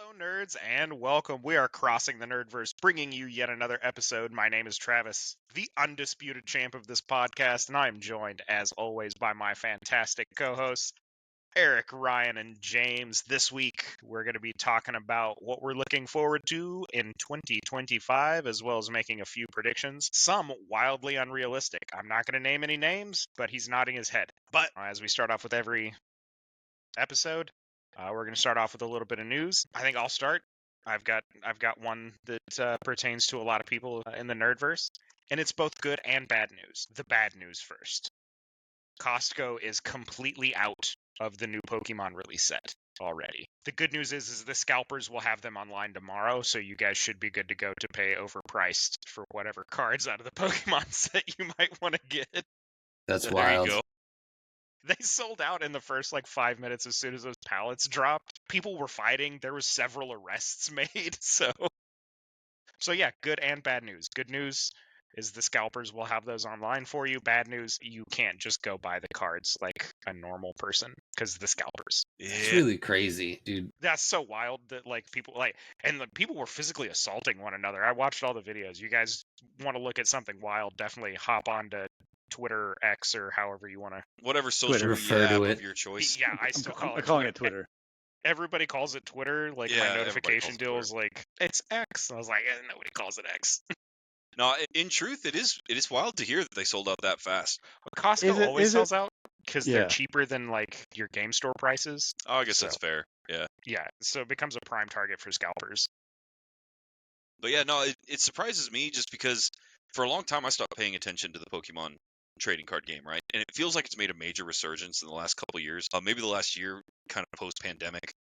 Hello, nerds, and welcome. We are Crossing the Nerdverse, bringing you yet another episode. My name is Travis, the undisputed champ of this podcast, and I am joined, as always, by my fantastic co-hosts, Eric, Ryan, and James. This week, we're going to be talking about what we're looking forward to in 2025, as well as making a few predictions, some wildly unrealistic. I'm not going to name any names, but he's nodding his head. But as we start off with every episode, we're going to start off with a little bit of news. I think I'll start. I've got one that pertains to a lot of people in the nerdverse, and it's both good and bad news. The bad news first. Costco is completely out of the new Pokemon release set already. The good news is the scalpers will have them online tomorrow, so you guys should be good to go to pay overpriced for whatever cards out of the Pokemon set you might want to get. That's There wild. you go. They sold out in the first 5 minutes as soon as those pallets dropped. People were fighting. There was several arrests made. So yeah, good and bad news. Good news is the scalpers will have those online for you. Bad news, you can't just go buy the cards like a normal person because the scalpers. It's Yeah. really crazy, dude. That's so wild that people people were physically assaulting one another. I watched all the videos. You guys want to look at something wild, definitely hop on to Twitter, X, or however you want to. Whatever social Twitter, media refer to app it. of your choice. Yeah, I still call I'm it calling Twitter. it Twitter. Everybody calls it Twitter. Like Yeah, my everybody notification calls it deal is like, it's X. And I was like, nobody calls it X. No, in truth, it is wild to hear that they sold out that fast. Costco always is it- sells out because they're Yeah. cheaper than your game store prices. Oh, I guess So- that's fair. Yeah. Yeah, so it becomes a prime target for scalpers. But yeah, no, it surprises me just because for a long time I stopped paying attention to the Pokemon trading card game, right? And it feels like it's made a major resurgence in the last couple of years. Maybe the last year, kind of post-pandemic.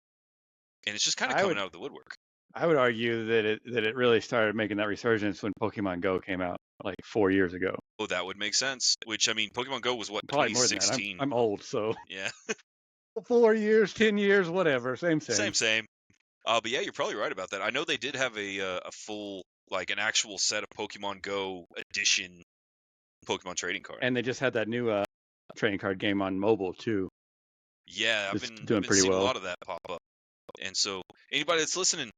And it's just kind of I coming would- out of the woodwork. I would argue that it really started making that resurgence when Pokemon Go came out 4 years ago. Oh, that would make sense. Which, I mean, Pokemon Go was what, Probably more than that. 2016? I'm old, so Yeah. 4 years, 10 years, whatever, same. Same. But yeah, you're probably right about that. I know they did have a full, an actual set of Pokemon Go edition Pokemon trading card. And they just had that new trading card game on mobile too. Yeah, I've it's been doing pretty seeing well. a lot of that pop up. And so, anybody that's listening,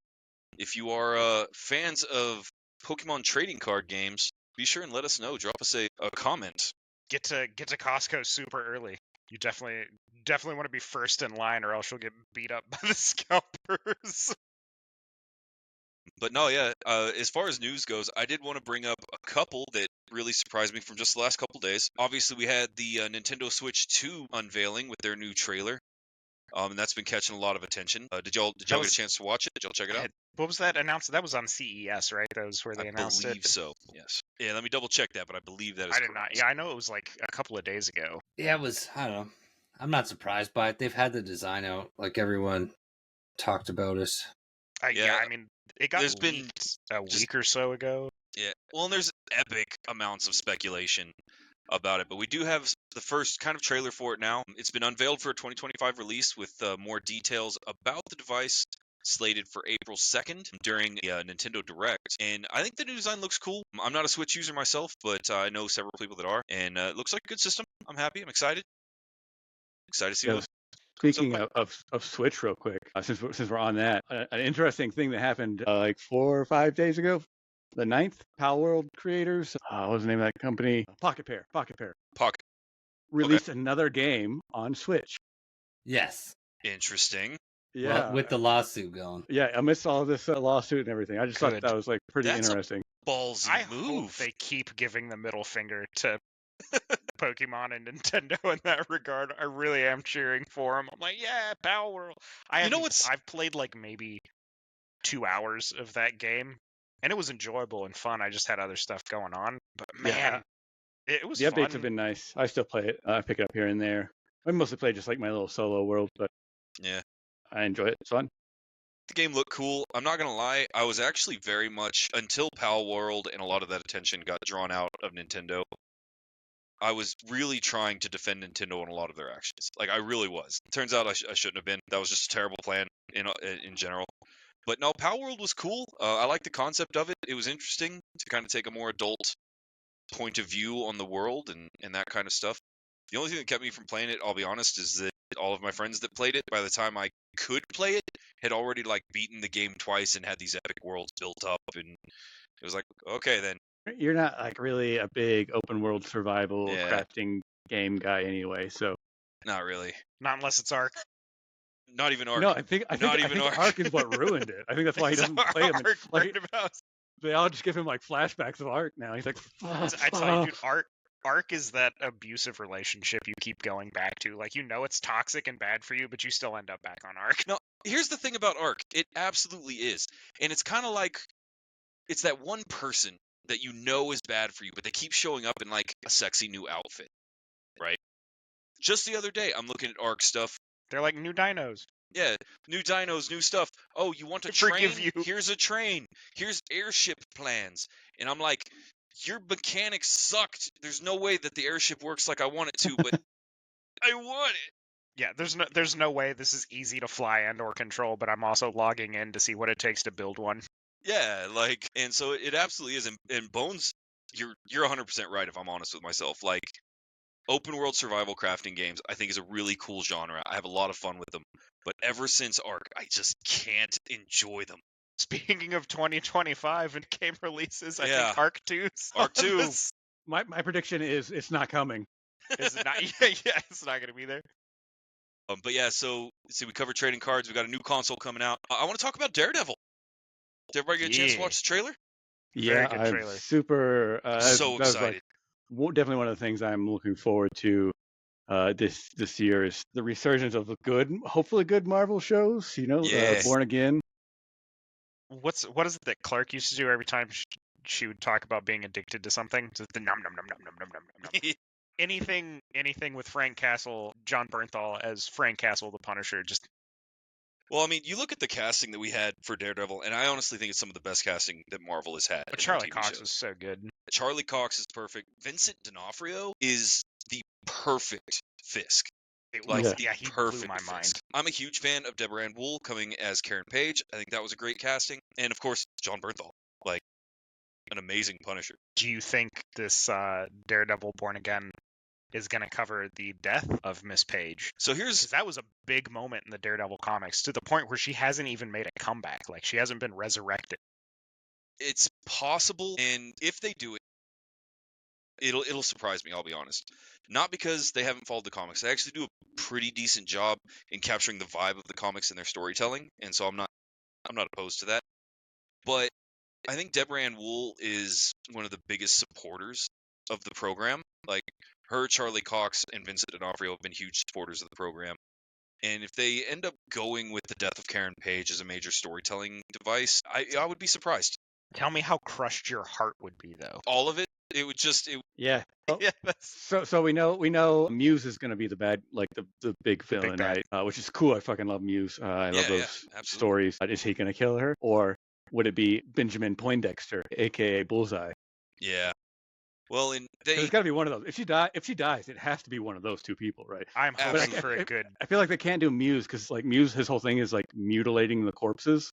if you are fans of Pokemon trading card games, be sure and let us know. Drop us a comment. Get to Costco super early. You definitely want to be first in line, or else you'll get beat up by the scalpers. But no, yeah, as far as news goes, I did want to bring up a couple that really surprised me from just the last couple days. Obviously, we had the Nintendo Switch 2 unveiling with their new trailer. And that's been catching a lot of attention. Did y'all get a chance to watch it? Did y'all check it out? What was that announced? That was on CES, right? That was where they announced I believe it. so. Yes. Yeah. Let me double check that, but I believe that is. I did not. correct. Yeah, I know it was a couple of days ago. Yeah, it was, I don't know. I'm not surprised by it. They've had the design out, like everyone talked about it. Yeah, I mean, it got there's been leaked a just- week or so ago. Yeah. Well, and there's epic amounts of speculation about it, but we do have the first kind of trailer for it now. It's been unveiled for a 2025 release with more details about the device slated for April 2nd during the Nintendo Direct. And I think the new design looks cool. I'm not a Switch user myself, but I know several people that are, and it looks like a good system. I'm happy. I'm excited. Excited to see Yeah, what. Speaking of Switch, real quick, since we're on that, an interesting thing that happened 4 or 5 days ago. The 9th Pal World creators, what was the name of that company? Pocket Pair Pocket. released another game on Switch. Yes. Interesting. Yeah, Well, with the lawsuit going. yeah. Amidst all this lawsuit and everything, I just thought Good. that was pretty That's a- interesting. Ballsy I hope move. they keep giving the middle finger to Pokemon and Nintendo in that regard. I really am cheering for them. I'm like, yeah, Power World. I've played maybe 2 hours of that game, and it was enjoyable and fun. I just had other stuff going on, but man, it was The updates fun. have been nice. I still play it. I pick it up here and there. I mostly play just my little solo world, but Yeah. I enjoy it. It's fun. The game looked cool. I'm not gonna lie, I was actually very much until Pal World and a lot of that attention got drawn out of Nintendo. I was really trying to defend Nintendo on a lot of their actions. I really was. Turns out I shouldn't have been. That was just a terrible plan in general. But no, Pal World was cool. I like the concept of it. It was interesting to kind of take a more adult point of view on the world and that kind of stuff. The only thing that kept me from playing it, I'll be honest, is that all of my friends that played it, by the time I could play it, had already like beaten the game twice and had these epic worlds built up, and it was like, okay, then. You're not like really a big open world survival Yeah. crafting game guy anyway, so Not really. Not unless it's Ark. Not even Ark. no, I think Ark. Ark is what ruined it. I think that's why he Is doesn't play him. Ark Like, right about? they all just give him like flashbacks of Ark now. He's like, I tell you, dude, Ark is that abusive relationship you keep going back to. Like, you know it's toxic and bad for you, but you still end up back on Ark. No, here's the thing about Ark. It absolutely is. And it's kind of like, it's that one person that you know is bad for you, but they keep showing up in like a sexy new outfit, right? Just the other day, I'm looking at Ark stuff. They're like new dinos. Yeah, new dinos, new stuff. Oh, you want a Forgive train? you. Here's a train. Here's airship plans. And I'm like, your mechanics sucked. There's no way that the airship works like I want it to, but I want it. Yeah, there's no way this is easy to fly and or control, but I'm also logging in to see what it takes to build one. Yeah, like, and so it absolutely is. And Bones, you're 100% right if I'm honest with myself. Like, open world survival crafting games, I think, is a really cool genre. I have a lot of fun with them. But ever since Ark, I just can't enjoy them. Speaking of 2025 and game releases, I Yeah. think Ark 2. Ark 2. my prediction is it's not coming. Is it not? Yeah, it's not going to be there. But yeah, so see, we covered trading cards. We got a new console coming out. I want to talk about Daredevil. Did everybody get a chance to Yeah. watch the trailer? Very Yeah, good I'm trailer. super So that was, excited. like, definitely one of the things I'm looking forward to this year is the resurgence of the hopefully good Marvel shows. Yes. Born Again. What is it that Clark used to do every time she would talk about being addicted to something? Just the num num num num num num num num. Anything with Frank Castle, John Bernthal as Frank Castle, the Punisher. Just Well, I mean, you look at the casting that we had for Daredevil, and I honestly think it's some of the best casting that Marvel has had. in their Charlie TV Cox shows. was so good. Charlie Cox is perfect. Vincent D'Onofrio is the perfect Fisk. It Like, was, the yeah, he blew perfect my Fisk. mind. I'm a huge fan of Deborah Ann Wool coming as Karen Page. I think that was a great casting. And, of course, John Bernthal. Like, an amazing Punisher. Do you think this Daredevil Born Again is going to cover the death of Miss Page? So 'Cause here's... that was a big moment in the Daredevil comics, to the point where she hasn't even made a comeback. Like, she hasn't been resurrected. It's possible, and if they do it, it'll surprise me, I'll be honest. Not because they haven't followed the comics. They actually do a pretty decent job in capturing the vibe of the comics in their storytelling, and so I'm not opposed to that. But I think Deborah Ann Wool is one of the biggest supporters of the program. Like, her, Charlie Cox, and Vincent D'Onofrio have been huge supporters of the program. And if they end up going with the death of Karen Page as a major storytelling device, I would be surprised. Tell me how crushed your heart would be, though. All of it, it would just... Yeah. Yeah, that's... So we know Muse is going to be the bad, like the big villain, bad. right? Which is cool. I fucking love Muse. I love those absolutely. stories. Is he going to kill her, or would it be Benjamin Poindexter, aka Bullseye? Yeah. Well, and 'Cause they... it's got to be one of those. If she dies, it has to be one of the two people, right? I'm hoping Absolutely. for a good... I feel like they can't do Muse because like Muse, his whole thing is like mutilating the corpses.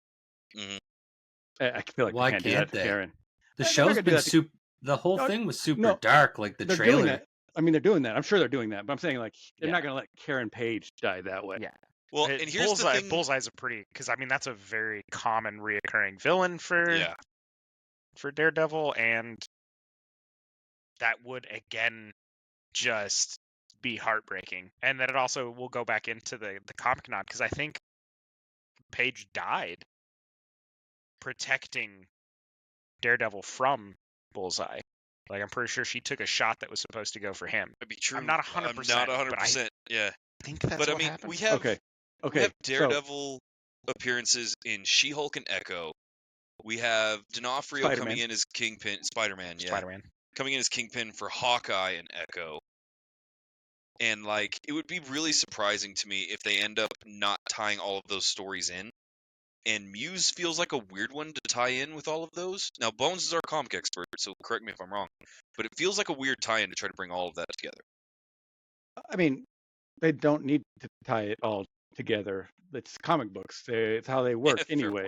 Mhm. I feel like Why they can't do that can't to they? Karen. The They're show's gonna do been that to- super. The whole No, thing was super no, dark, like the They're doing trailer. that. I mean, they're doing that. I'm sure they're doing that. But I'm saying like they're Yeah. not going to let Karen Page die that way. Yeah. Well, and here's Bullseye, the thing... Bullseye's a pretty... Because, I mean, that's a very common reoccurring villain for Daredevil, and that would, again, just be heartbreaking. And then it also will go back into the comic nod, because I think Page died protecting Daredevil from Bullseye. Like, I'm pretty sure she took a shot that was supposed to go for him. That'd be true. I'm not I'm 100%, not but I 100%. Yeah. think that's But I what mean, happened. we have Okay. we have So Daredevil appearances in She-Hulk and Echo. We have D'Onofrio coming Spider-Man. in as Kingpin, Spider-Man, yeah, Spider-Man. coming in as Kingpin for Hawkeye and Echo. And like, it would be really surprising to me if they end up not tying all of those stories in. And Muse feels like a weird one to tie in with all of those. Now, Bones is our comic expert, so correct me if I'm wrong. But it feels like a weird tie-in to try to bring all of that together. I mean, they don't need to tie it all together. It's comic books. It's how they work fair anyway.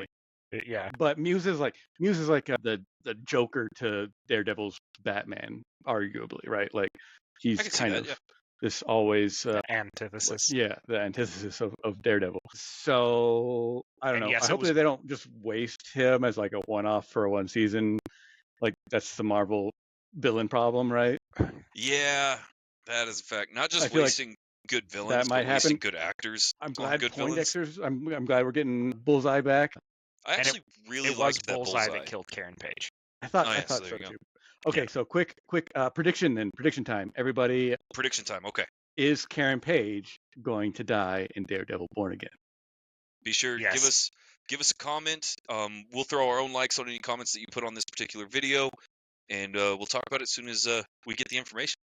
point. Yeah. But Muse is like the Joker to Daredevil's Batman, arguably, right? Like he's I can see kind that, of yeah. this always Antithesis. the antithesis of Daredevil. So I don't And know. yes, I it hope was- that they don't just waste him as like a one-off for one season. Like that's the Marvel villain problem, right? Yeah, that is a fact. Not I just feel like wasting good that villains, might but wasting happen. good actors I'm on glad good villains. Poindexter's. I'm glad we're getting Bullseye back. I And actually really it was liked that Bullseye Bullseye. that killed Karen Page. I thought Oh, I yeah, so thought there so you go. too. Okay, so quick prediction then. Prediction time. Everybody, Prediction time. Okay. is Karen Page going to die in Daredevil Born Again? Be sure to Yes. give us a comment. We'll throw our own likes on any comments that you put on this particular video, and we'll talk about it as soon as we get the information.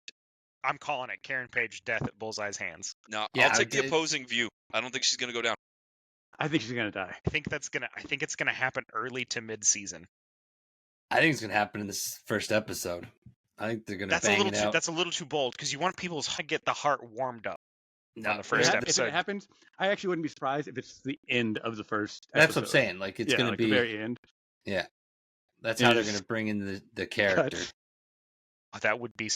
I'm calling it Karen Page death at Bullseye's hands. Now, Yeah, I'll take the it- opposing view. I don't think she's going to go down. I think she's gonna die. I think it's gonna happen early to mid-season. I think it's gonna happen in this first episode. I think they're gonna bang it out. That's a little too bold because you want people to get the heart warmed up. No, on the first If episode. it happens, I actually wouldn't be surprised if it's the end of the first That's episode. what I'm saying. Like it's yeah, gonna like be the very end. Yeah. That's And how they're just gonna bring in the character. Cut. Oh, that would be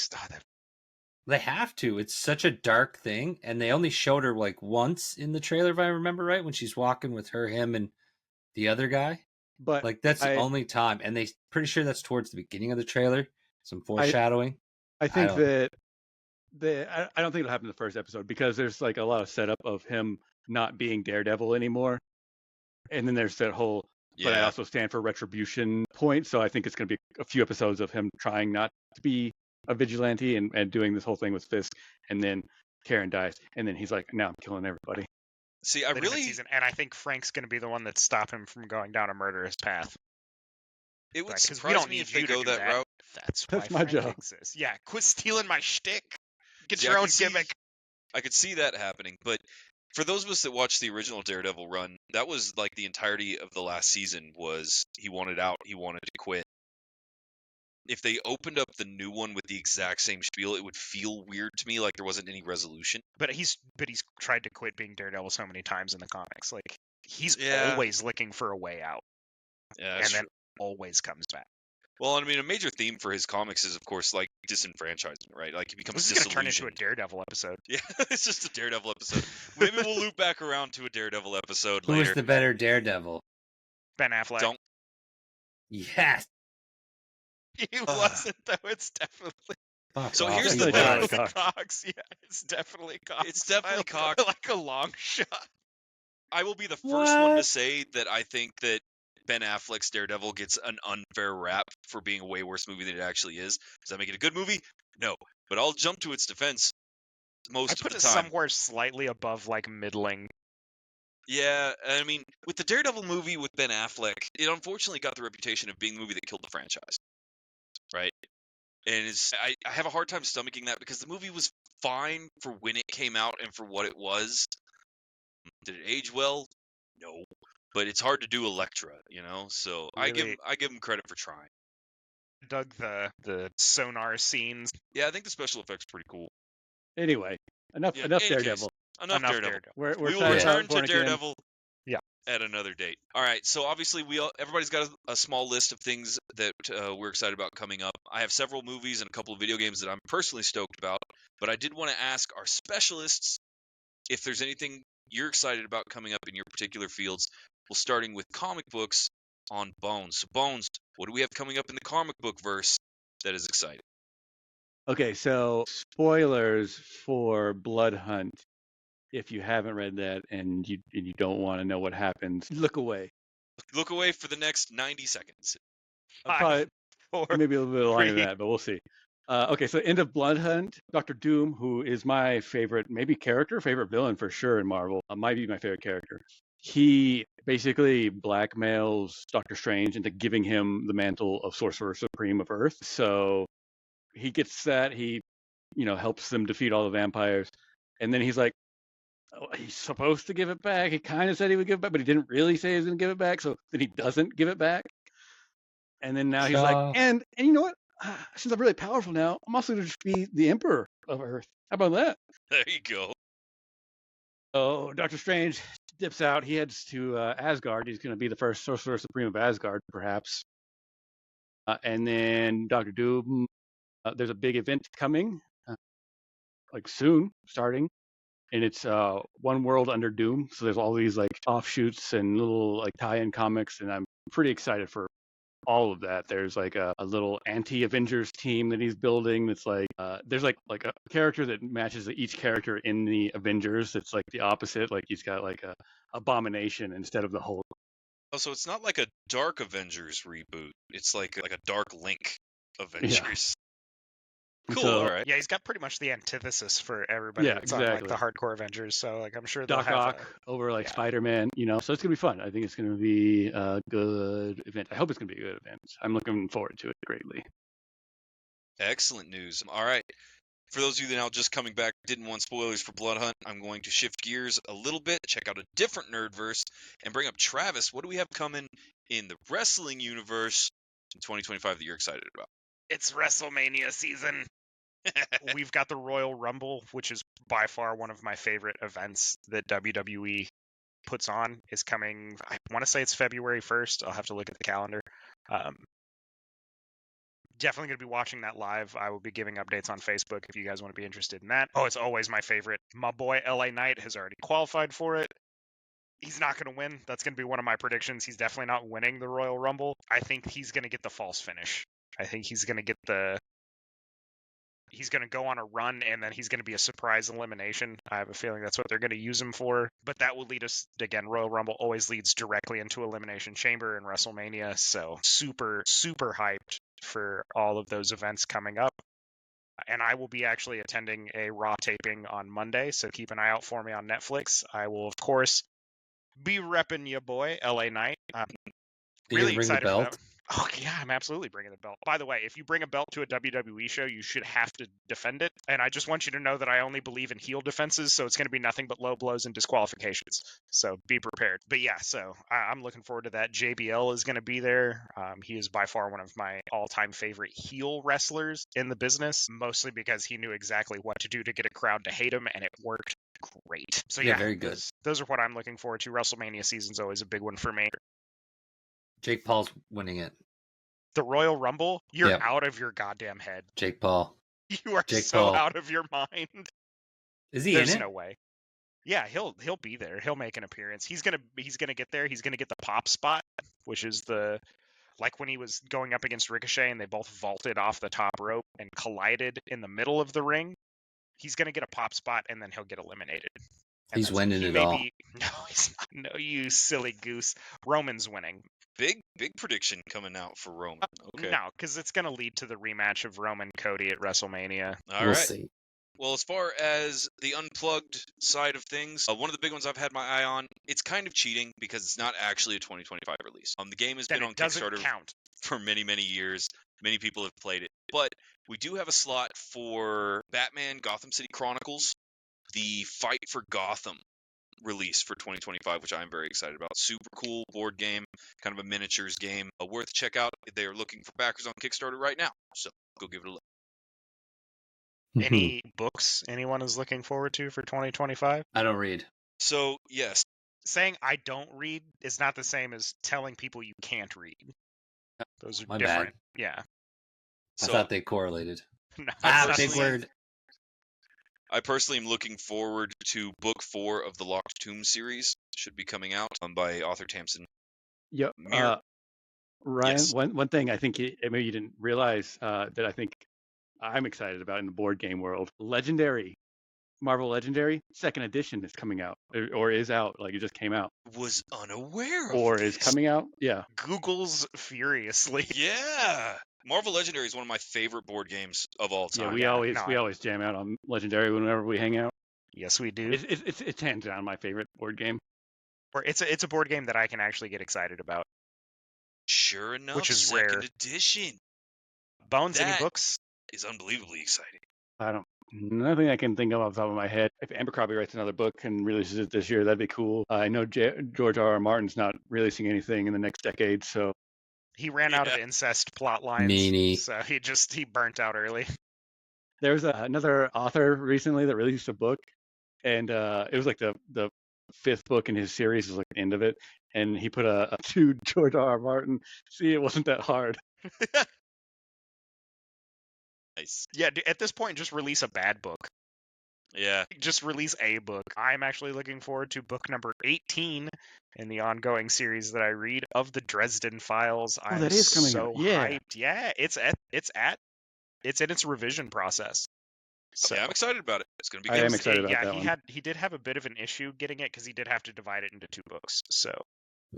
They have to. It's such a dark thing, and they only showed her like once in the trailer, if I remember right, when she's walking with him and the other guy. But Like that's the I- only time, and they pretty sure that's towards the beginning of the trailer. Some foreshadowing. I think don't- that I don't think it'll happen in the first episode because there's like a lot of setup of him not being Daredevil anymore, and then there's that whole. But I Yeah. also stand for retribution point, so I think it's going to be a few episodes of him trying not to be a vigilante and doing this whole thing with Fisk, and then Karen dies, and then he's like, "Now I'm killing everybody." See, I really, season, and I think Frank's going to be the one that stop him from going down a murderous path. it would Because we surprise don't me need if they you to go do that route. That's That's why my Frank job. exists. Yeah, quit stealing my shtick. Get See, I your own could see- gimmick. I could see that happening, but for those of us that watched the original Daredevil run, that was like the entirety of the last season was he wanted out, he wanted to quit. If they opened up the new one with the exact same spiel, it would feel weird to me, like there wasn't any resolution. But he's tried to quit being Daredevil so many times in the comics. Like he's Yeah. always looking for a way out, Yeah, and that's then true. always comes back. Well, I mean, a major theme for his comics is, of course, like disenfranchisement, right? Like he becomes This is going to turn into a disillusioned. Daredevil episode. Yeah, it's just a Daredevil episode. Maybe we'll loop back around to a Daredevil episode Who later. is the better Daredevil? Ben Affleck. Don't. Yes. He wasn't though. It's definitely. Fuck So off, here's you the Definitely thing. bastard. Cox. Cox. Yeah, it's definitely Cox. It's definitely I- Cox. Like a long shot. I will be the first one to What? say that I think that Ben Affleck's Daredevil gets an unfair rap for being a way worse movie than it actually is. Does that make it a good movie? No. But I'll jump to its defense most I of put the it time. somewhere slightly above like middling. Yeah, I mean, with the Daredevil movie with Ben Affleck, it unfortunately got the reputation of being the movie that killed the franchise, right? And I have a hard time stomaching that because the movie was fine for when it came out and for what it was. Did it age well? No, but it's hard to do Elektra, you know. So I Really- give him credit for trying. Dug the sonar scenes. Yeah, I think the special effects are pretty cool. Anyway, enough Yeah, enough any case, Daredevil. Enough Daredevil. We're We will excited about return to Born Again. Daredevil. Yeah. At another date. All right. So obviously, everybody's got a small list of things that we're excited about coming up. I have several movies and a couple of video games that I'm personally stoked about. But I did want to ask our specialists if there's anything you're excited about coming up in your particular fields. Well, starting with comic books on Bones. So Bones, what do we have coming up in the comic book verse that is exciting? Okay, so spoilers for Blood Hunt. If you haven't read that and you don't want to know what happens, look away. Look away for the next 90 seconds. Probably Or maybe a little bit longer than Three. that, but we'll see. Okay, so end of Blood Hunt, Doctor Doom, who is my favorite, maybe favorite villain for sure in Marvel, might be my favorite character. He basically blackmails Doctor Strange into giving him the mantle of Sorcerer Supreme of Earth. So he gets that. He, helps them defeat all the vampires, and then he's like, oh, he's supposed to give it back. He kind of said he would give it back, but he didn't really say he was going to give it back. So then he doesn't give it back. And then now he's So- like, and you know what? Since I'm really powerful now, I'm also going to just be the Emperor of Earth. How about that? There you go. Oh, Doctor Strange dips out. He heads to Asgard. He's going to be the first Sorcerer Supreme of Asgard, perhaps. And then Doctor Doom, there's a big event coming, like soon, starting. and it's one world under Doom. So there's all these like offshoots and little like tie-in comics, and I'm pretty excited for all of that. There's like a little anti-Avengers team that he's building. That's like there's like a character that matches each character in the Avengers. It's like the opposite. Like he's got like a Abomination instead of the Hulk. Oh, so it's not like a Dark Avengers reboot. It's like a Dark Link Avengers. Cool. So, all right. Yeah, he's got pretty much the antithesis for everybody Yeah, that's on like the exactly. hardcore Avengers. So like I'm sure they'll Doc have Ock over like yeah. Spider-Man, so it's gonna be fun. I think it's gonna be a good event. I hope it's gonna be a good event. I'm looking forward to it greatly. Excellent news. All right. For those of you that are now just coming back, didn't want spoilers for Blood Hunt, I'm going to shift gears a little bit, check out a different nerdverse, and bring up Travis. What do we have coming in the wrestling universe in 2025 that you're excited about? It's WrestleMania season. We've got the Royal Rumble, which is by far one of my favorite events that WWE puts on. Is coming. I want to say it's February 1st. I'll have to look at the calendar. Definitely going to be watching that live. I will be giving updates on Facebook if you guys want to be interested in that. Oh, it's always my favorite. My boy LA Knight has already qualified for it. He's not going to win. That's going to be one of my predictions. He's definitely not winning the Royal Rumble. I think he's going to get the false finish. I think he's going to get he's going to go on a run, and then he's going to be a surprise elimination. I have a feeling that's what they're going to use him for. But that will lead us, again, Royal Rumble always leads directly into Elimination Chamber and WrestleMania. So super, super hyped for all of those events coming up. And I will be actually attending a Raw taping on Monday, so keep an eye out for me on Netflix. I will, of course, be repping your boy, LA Knight. Really excited for that. Oh, yeah, I'm absolutely bringing the belt. By the way, if you bring a belt to a WWE show, you should have to defend it. And I just want you to know that I only believe in heel defenses, so it's going to be nothing but low blows and disqualifications. So be prepared. But yeah, so I'm looking forward to that. JBL is going to be there. He is by far one of my all-time favorite heel wrestlers in the business, mostly because he knew exactly what to do to get a crowd to hate him, and it worked great. So yeah, very good. Those are what I'm looking forward to. WrestleMania season's always a big one for me. Jake Paul's winning it. The Royal Rumble? You're Yep. out of your goddamn head. Jake Paul. You are Jake so Paul. out of your mind. Is he There's in it? no way. Yeah, he'll be there. He'll make an appearance. He's gonna get there. He's gonna get the pop spot, which is like when he was going up against Ricochet and they both vaulted off the top rope and collided in the middle of the ring. He's gonna get a pop spot and then he'll get eliminated. And He's winning it all. No, he's not. No, you silly goose. Roman's winning. Big prediction coming out for Roman. Okay. No, because it's going to lead to the rematch of Roman Cody at WrestleMania. All We'll right. see. Well, as far as the unplugged side of things, one of the big ones I've had my eye on, it's kind of cheating because it's not actually a 2025 release. The game has been on Kickstarter Count. for many, many years. Many people have played it. But we do have a slot for Batman Gotham City Chronicles, the Fight for Gotham release for 2025, which I'm very excited about. Super cool board game, kind of a miniatures game. Worth a check out. They are looking for backers on Kickstarter right now, so go give it a look. Any books anyone is looking forward to for 2025? I don't read. So, yes. Saying I don't read is not the same as telling people you can't read. Those are My different. bad. Yeah. I thought they correlated. No, Big word. I personally am looking forward to book 4 of the Locked Tomb series. Should be coming out by author Tamsin. Yep. Ryan, Yes. one thing I think maybe you didn't realize that I think I'm excited about in the board game world. Marvel Legendary 2nd edition is coming out or is out. Like it just came out. Was unaware of Or this. is coming out. Yeah. Google's furiously. Yeah. Marvel Legendary is one of my favorite board games of all time. Yeah, we always jam out on Legendary whenever we hang out. Yes, we do. It's hands down my favorite board game. Or it's a board game that I can actually get excited about. Sure enough, which is 2nd rare. edition. Bones, any That- books? Is unbelievably exciting. Nothing I can think of off the top of my head. If Abercrombie writes another book and releases it this year, that'd be cool. I know George R.R. Martin's not releasing anything in the next decade, so He ran out of incest plot lines, Meanie. so he burnt out early. there was another author recently that released a book, and it was like the 5th book in his series, is like the end of it, and he put a to George R.R. Martin. See, it wasn't that hard. Nice. Yeah, at this point, just release a bad book. Yeah. Just release a book. I'm actually looking forward to book number 18 in the ongoing series that I read of the Dresden Files. Oh, I'm that is coming out. so Yeah. hyped. Yeah, it's in its revision process. So Yeah, I'm excited about it. It's gonna be I good. am excited about yeah, that one. he did have a bit of an issue getting it because he did have to divide it into 2 books. So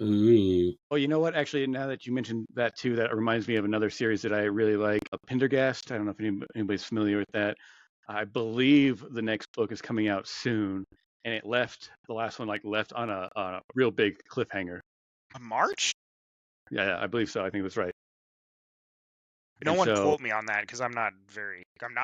Ooh. Oh, you know what? Actually, now that you mentioned that too, that reminds me of another series that I really like, Pendergast. I don't know if anybody's familiar with that. I believe the next book is coming out soon, and the last one left on a real big cliffhanger. March? Yeah, I believe so. I think that's right. No And one so, quote me on that because I'm not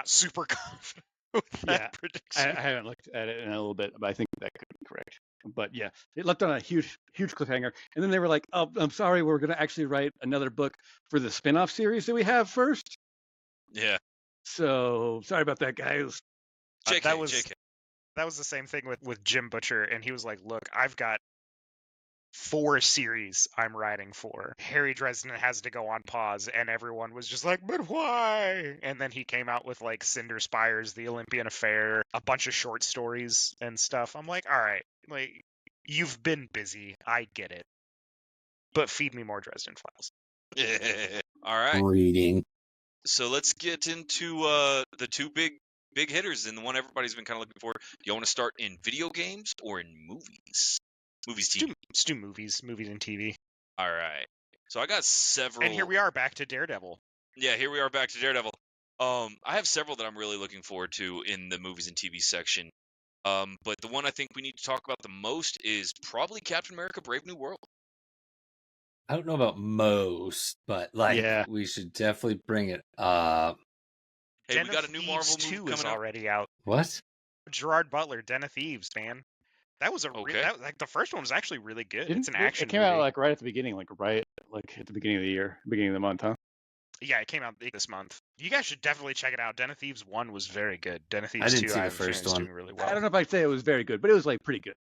super confident with that yeah, prediction. I haven't looked at it in a little bit, but I think that could be correct. But yeah, it left on a huge cliffhanger, and then they were like, "Oh, I'm sorry, we're going to actually write another book for the spin-off series that we have first." Yeah. So sorry about that, guys. JK, that was JK. that was the same thing with Jim Butcher, and he was like, "Look, I've got 4 series I'm writing for. Harry Dresden has to go on pause," and everyone was just like, "But why?" And then he came out with like Cinder Spires, The Olympian Affair, a bunch of short stories and stuff. I'm like, all right, like you've been busy, I get it, but feed me more Dresden Files. All right. Reading. So let's get into the 2 big hitters and the one everybody's been kind of looking for. Do you want to start in video games or in movies? Movies, TV. Let's do movies and TV. All right. So I got several. And here we are back to Daredevil. Yeah, here we are back to Daredevil. I have several that I'm really looking forward to in the movies and TV section. But the one I think we need to talk about the most is probably Captain America: Brave New World. I don't know about most, but like Yeah. we should definitely bring it up. Hey, Den we of got a new Marvel Thieves movie 2 coming is out. already out. What? Gerard Butler, Den of Thieves, man. That was Okay. like the first one was actually really good. It's an It action came movie. out right at the beginning, right at the beginning of the year, beginning of the month, huh? Yeah, it came out this month. You guys should definitely check it out. Den of Thieves 1 was very good. Den of Thieves didn't 2, see the I have a feeling first is one. doing really I well. don't know if I'd say it was very good, but it was pretty good.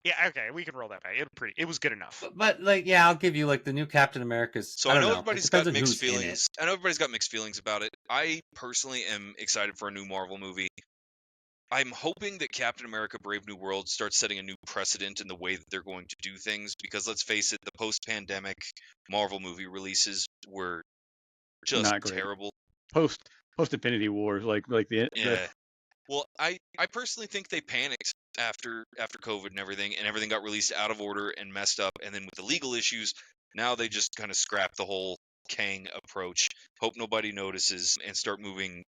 Yeah, okay, we can roll that back. It was good enough. But like, yeah, I'll give you like the new Captain America's. So I I don't know know. everybody's It depends got on mixed who's in it. feelings. I know everybody's got mixed feelings about it. I personally am excited for a new Marvel movie. I'm hoping that Captain America: Brave New World starts setting a new precedent in the way that they're going to do things. Because let's face it, the post-pandemic Marvel movie releases were just Not great. terrible. Post Infinity War, Yeah. Well, I personally think they panicked after COVID and everything got released out of order and messed up, and then with the legal issues, now they just kind of scrap the whole Kang approach, hope nobody notices, and start moving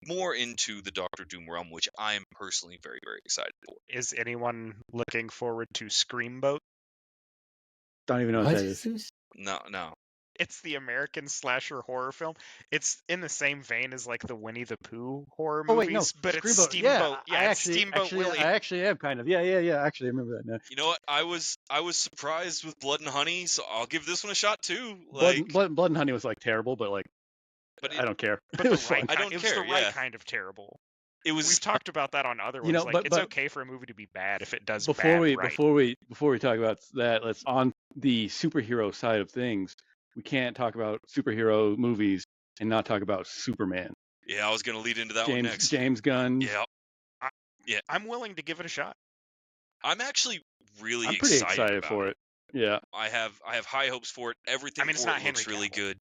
more into the Doctor Doom realm, which I am personally very, very excited for. Is anyone looking forward to Screamboat? don't even know what What that is is. this? No. It's the American slasher horror film. It's in the same vein as like the Winnie the Pooh horror Oh movies, wait, no, but it's Screamboat. Steamboat. Yeah, Yeah, it's Steamboat Willie. I actually am kind of. Yeah. Actually, I remember that now. You know what? I was surprised with Blood and Honey, so I'll give this one a shot too. Blood and Honey was terrible, but But I don't care. But it was the right fun. I kind, don't it was the care, right yeah. kind of terrible. it was. We've talked about that on other ones. know, Like it's but- okay for a movie to be bad if it does Before bad right. we talk about that, let's on the superhero side of things. We can't talk about superhero movies and not talk about Superman. Yeah, I was gonna lead into that one next. James Gunn. Yeah, I'm willing to give it a shot. I'm actually really I'm pretty excited about for it. Yeah. I have high hopes for it. Everything I mean, it's for not it looks Henry really Cavill. good.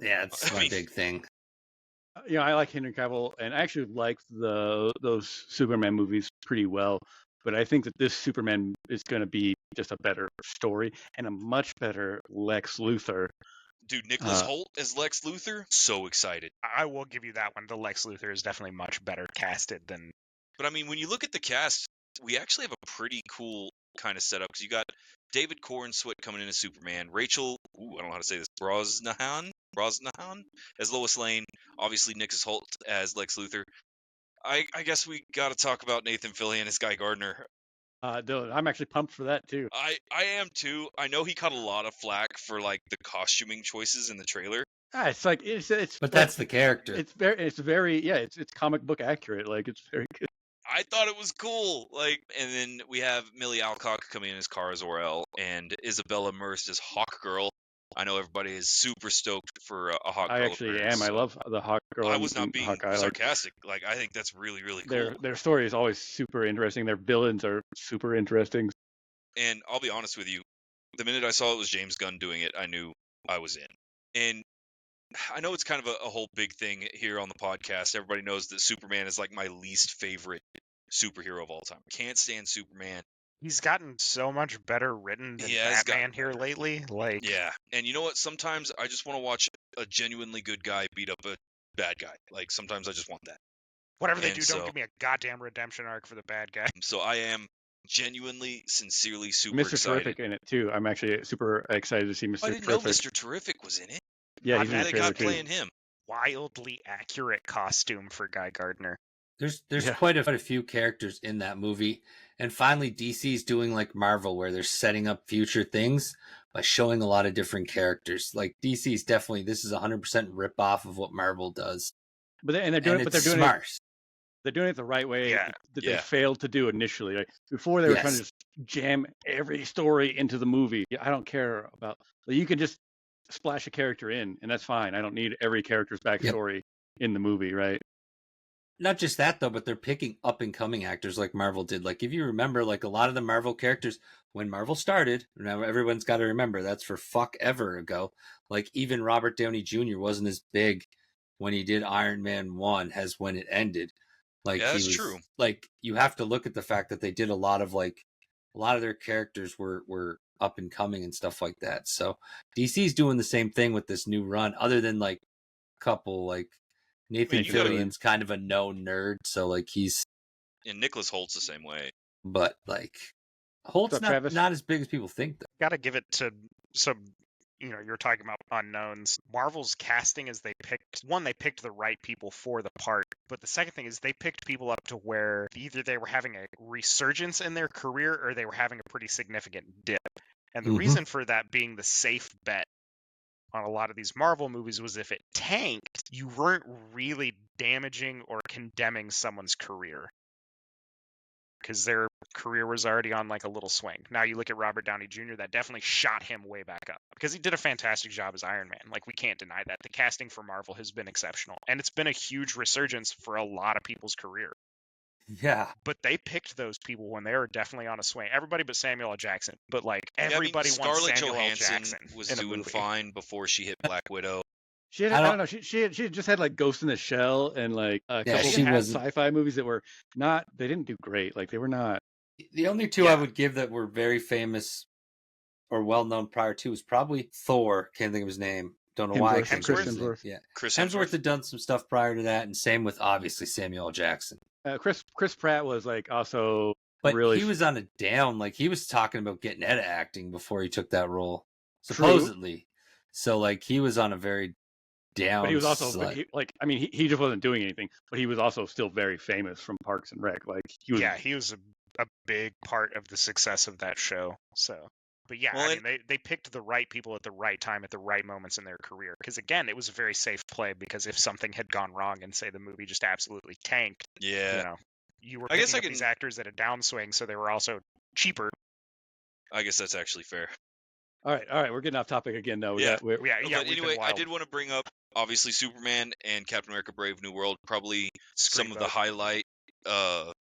Yeah, it's I my mean- big thing. I like Henry Cavill, and I actually liked those Superman movies pretty well. But I think that this Superman is going to be just a better story and a much better Lex Luthor. Dude, Nicholas Hoult as Lex Luthor, so excited. I will give you that one. The Lex Luthor is definitely much better casted than. But I mean, when you look at the cast, we actually have a pretty cool kind of setup because you got David Cornsweet coming in as Superman, Rachel, I don't know how to say this, Brosnahan as Lois Lane, obviously Nicholas Hoult as Lex Luthor. I guess we got to talk about Nathan Fillion as Guy Gardner. Dude, I'm actually pumped for that too. I am too. I know he caught a lot of flack for like the costuming choices in the trailer. It's But that's the character. it's comic book accurate. It's very good. I thought it was cool. And then we have Millie Alcock coming in as Kara Zor-El and Isabella Merced as Hawkgirl. I know everybody is super stoked for a Hawk I Girl actually appearance. am. I So love the Hawk Girl I was not and being Hawkeye. Like sarcastic. Like I think that's really, really cool. their story is always super interesting. Their villains are super interesting. And I'll be honest with you, the minute I saw it was James Gunn doing it, I knew I was in. And I know it's kind of a whole big thing here on the podcast. Everybody knows that Superman is like my least favorite superhero of all time. Can't stand Superman. He's gotten so much better written than He has gotten Batman here better. lately. Like, Yeah. And you know what? Sometimes I just want to watch a genuinely good guy beat up a bad guy. Like sometimes I just want that. whatever they And do, don't give me a goddamn redemption arc for the bad guy. So I am genuinely, sincerely super Mr. excited. Terrific in it too. I'm actually super excited to see Mr. I didn't know Terrific. Mr. Terrific was in it. Yeah, How he's Who in they the trailer got too. playing him? Wildly accurate costume for Guy Gardner. There's Yeah. quite a few characters in that movie. And finally, DC's doing like Marvel, where they're setting up future things by showing a lot of different characters. Like DC's definitely, this is 100% rip off of what Marvel does. But they're And doing it's it. smart. They're doing it the right way Yeah. that Yeah. they failed to do initially. Like before, they were trying to Yes. just jam every story into the movie. I don't care about. Like, you can just splash a character in, and that's fine. I don't need every character's backstory in the movie, right? Not just that though, but they're picking up and coming actors like Marvel did. Like if you remember, like a lot of the Marvel characters when Marvel started, now everyone's got to remember that's for fuck ever ago. Like even Robert Downey Jr. wasn't as big when he did Iron Man 1 as when it ended. Like Yeah, he that's was true. like you have to look at the fact that they did a lot of their characters were up and coming and stuff like that. So DC's doing the same thing with this new run, other than like a couple like Nathan you gotta- Fillion's kind of a known nerd, so like he's, And Nicholas Holt's the same way. but like Holt's What's up, Travis? not as big as people think. Though. Got to give it to some. You're talking about unknowns. Marvel's casting is they picked the right people for the part, but the second thing is they picked people up to where either they were having a resurgence in their career or they were having a pretty significant dip. And the Mhm. reason for that being the safe bet on a lot of these Marvel movies was if it tanked, you weren't really damaging or condemning someone's career because their career was already on like a little swing. Now you look at Robert Downey Jr., that definitely shot him way back up because he did a fantastic job as Iron Man. Like, we can't deny that. The casting for Marvel has been exceptional, and it's been a huge resurgence for a lot of people's career. Yeah, But they picked those people when they were definitely on a swing. Everybody but Samuel L. Jackson. But like Yeah, everybody wants Scarlett Samuel L. Johansson Jackson was in a doing movie. fine before she hit Black Widow. She had, I I don't- don't know. She had just had like Ghost in the Shell and like a Yeah, couple she of wasn't- sci-fi movies that were not. They didn't do great. Like they were not. the only two Yeah. I would give that were very famous or well known prior to was probably Thor. Can't think of his name. Don't know why. I Hemsworth, can't Chris think of his name. Hemsworth. Yeah, Chris Hemsworth Hemsworth. had done some stuff prior to that, and same with obviously Samuel L. Jackson. Chris Pratt was like also But really. he was on a down. Like he was talking about getting out of acting before he took that role, True. supposedly. So like he was on a very down. But he was also slide. he just wasn't doing anything. But he was also still very famous from Parks and Rec. Like he was. Yeah, he was a big part of the success of that show. So, but yeah, Well, I mean, they picked the right people at the right time at the right moments in their career. Because again, it was a very safe play. Because if something had gone wrong and say the movie just absolutely tanked, Yeah, you were I guess picking I up these can- actors at a downswing, so they were also cheaper. I guess that's actually fair. All right. We're getting off topic again, though. Yeah. Yeah, But we've been anyway, I wild. did want to bring up obviously Superman and Captain America: Brave New World, probably some of the Screenboat. highlight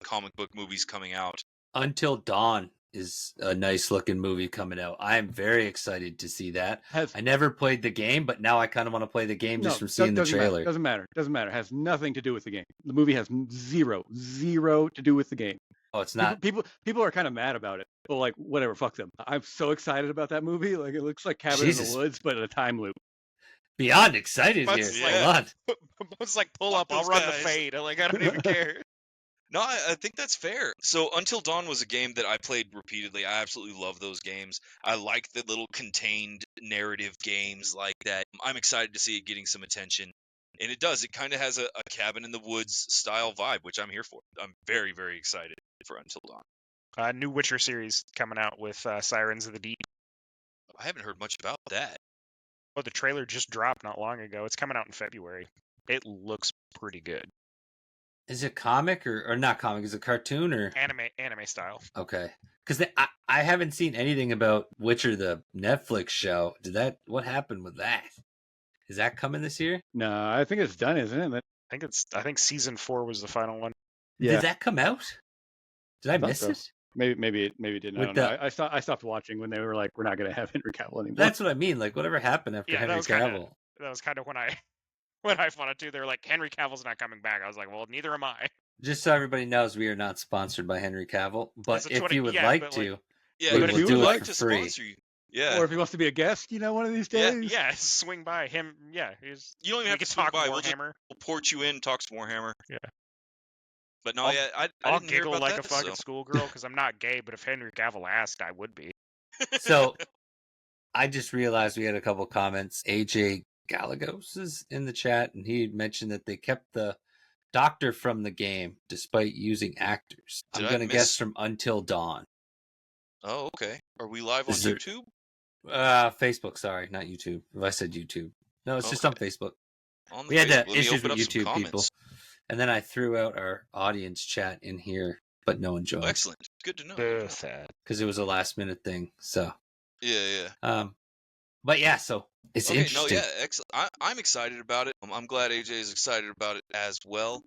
comic book movies coming out. Until Dawn is a nice looking movie coming out. I am very excited to see that. I never played the game, but now I kind of want to play the game just from seeing the trailer. Doesn't matter. It has nothing to do with the game. The movie has zero to do with the game. Oh, it's not. People are kind of mad about it. Well, like whatever, fuck them. I'm so excited about that movie. Like it looks like Cabin in Jesus. the Woods, but in a time loop. Beyond excited But here. it's like- Hold on. It's like pull Fuck up, I'll those run guys. the fade. Like, I don't even care. No, I think that's fair. So Until Dawn was a game that I played repeatedly. I absolutely love those games. I like the little contained narrative games like that. I'm excited to see it getting some attention. And it does. It kind of has a Cabin in the Woods style vibe, which I'm here for. I'm very, very excited for Until Dawn. New Witcher series coming out with Sirens of the Deep. I haven't heard much about that. Oh, the trailer just dropped not long ago. It's coming out in February. It looks pretty good. Is it comic or not comic? Is it cartoon or Anime style. okay? Because I haven't seen anything about Witcher the Netflix show. What happened with that? Is that coming this year? No, I think it's done, isn't it? I think season 4 was the final one. Yeah. Did that come out? Did I thought miss so. it? Maybe it didn't. I With don't know. I stopped watching when they were like, we're not going to have Henry Cavill anymore. That's what I mean. Like whatever happened after Yeah, Henry Cavill? that was kind of when I found out too. They were like, Henry Cavill's not coming back. I was like, well, neither am I. Just so everybody knows, we are not sponsored by Henry Cavill. But It's a if 20 you would yeah, like but, to, like- Yeah, we but will if you do would it like for to free. sponsor you, yeah, Or if he wants to be a guest, one of these Yeah, days. Yeah, swing by him. Yeah, you don't even we have could to swing talk by. Warhammer. We'll port you in, talk some Warhammer. Yeah. But no, I'll- yeah, I I'll didn't hear giggle about like that. a fucking schoolgirl because I'm not gay, but if Henry Cavill asked, I would be. So I just realized we had a couple comments. AJ Galagos is in the chat, and he mentioned that they kept the Doctor from the game despite using actors. Did I'm I going to guess miss- from Until Dawn. Oh, okay. Are we live on Is there- YouTube? Facebook, sorry, not YouTube. If I said YouTube. No, it's just on Okay. Facebook. On the We had Facebook. Let me issues open with up some YouTube people. comments. And then I threw out our audience chat in here, but no one joined. Excellent. Good to know. Sad. Because it was a last minute thing. So, Yeah, yeah. but yeah, so it's Okay, no, interesting. yeah, excellent. I'm excited about it. I'm glad AJ is excited about it as well.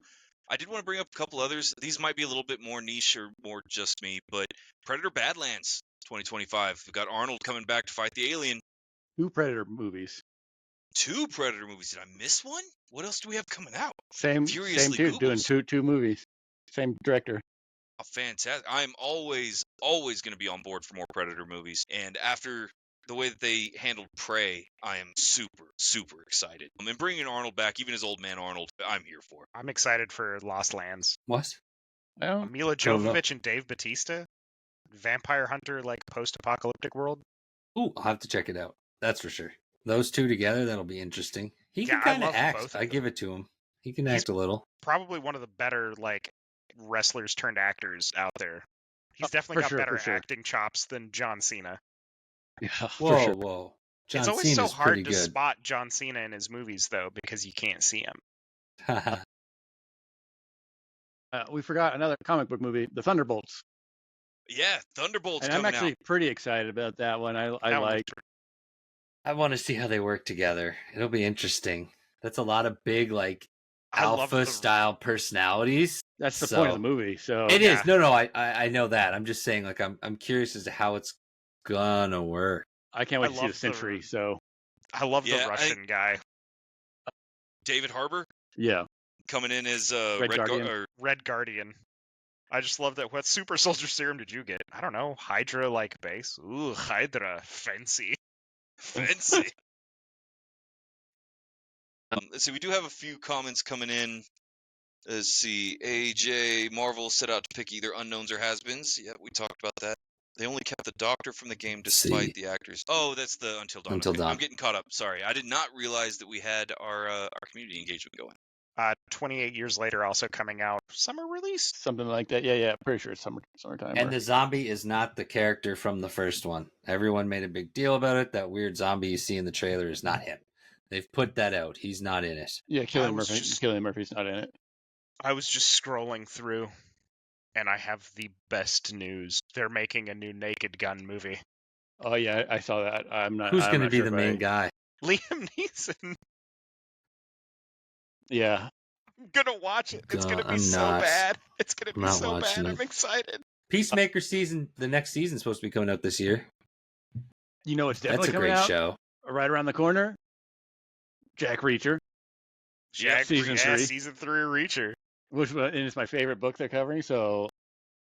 I did want to bring up a couple others. These might be a little bit more niche or more just me, but Predator Badlands 2025. We've got Arnold coming back to fight the alien. 2 Predator movies. 2 Predator movies. Did I miss one? What else do we have coming out? Same Furiously dude doing Googles. two movies. Same director. Oh, fantastic. I'm always going to be on board for more Predator movies. And after the way that they handled Prey, I am super, super excited. And bringing Arnold back, even as old man Arnold, I'm here for. I'm excited for Lost Lands. What? Well, Mila don't know. Jovovich and Dave Bautista, vampire hunter, like post-apocalyptic world. Ooh, I'll have to check it out. That's for sure. Those two together, that'll be interesting. He Yeah, can I kind of love act. both of I give it to him. He can He's- act a little. Probably one of the better like wrestlers turned actors out there. He's definitely got better for sure. acting chops than John Cena. Yeah, Whoa, for sure. whoa. John It's always so Cena's hard pretty to good. spot John Cena in his movies though because you can't see him. We forgot another comic book movie, The Thunderbolts. Yeah, Thunderbolts And I'm coming actually out. pretty excited about that one. I That one like. looks I want to see how they work together. It'll be interesting. That's a lot of big, like, I love alpha the- style personalities. That's the point of the So- movie. So It yeah. is. No, I know that. I'm just saying, like, I'm curious as to how it's gonna work. I can't wait I to see love the Sentry. the- So I love Yeah, the I- Russian guy, David Harbour yeah, coming in as Red Guardian. Red Guardian. I just love that. What super soldier serum did you get? I don't know. Hydra like base. Ooh, Hydra, fancy. Fancy. Let's see, we do have a few comments coming in. Let's see, AJ, Marvel set out to pick either unknowns or has-beens. Yeah, we talked about that. They only kept the Doctor from the game despite See. the actors. Oh, that's the Until Dawn. Until Okay, Dawn. I'm getting caught up. Sorry, I did not realize that we had our community engagement going. 28 years later, also coming out summer release. something like that. Yeah. Pretty sure it's summertime. And or- the zombie is not the character from the first one. Everyone made a big deal about it. That weird zombie you see in the trailer is not him. They've put that out. He's not in it. yeah, Cillian was Murphy. just- Cillian Murphy's not in it. I was just scrolling through, and I have the best news. They're making a new Naked Gun movie. Oh yeah, I saw that. I'm not. Who's I'm going to not be sure the if main I- guy? Liam Neeson. Yeah, I'm gonna watch it. It's gonna God, be I'm so not. bad. It's gonna I'm be not so watching bad. it. I'm excited. Peacemaker season, the next season's supposed to be coming out this year. you know it's That's definitely a coming great out show. right around the corner. Jack Reacher, Jack, season yeah, 3. season 3 Reacher. which and it's my favorite book they're covering. So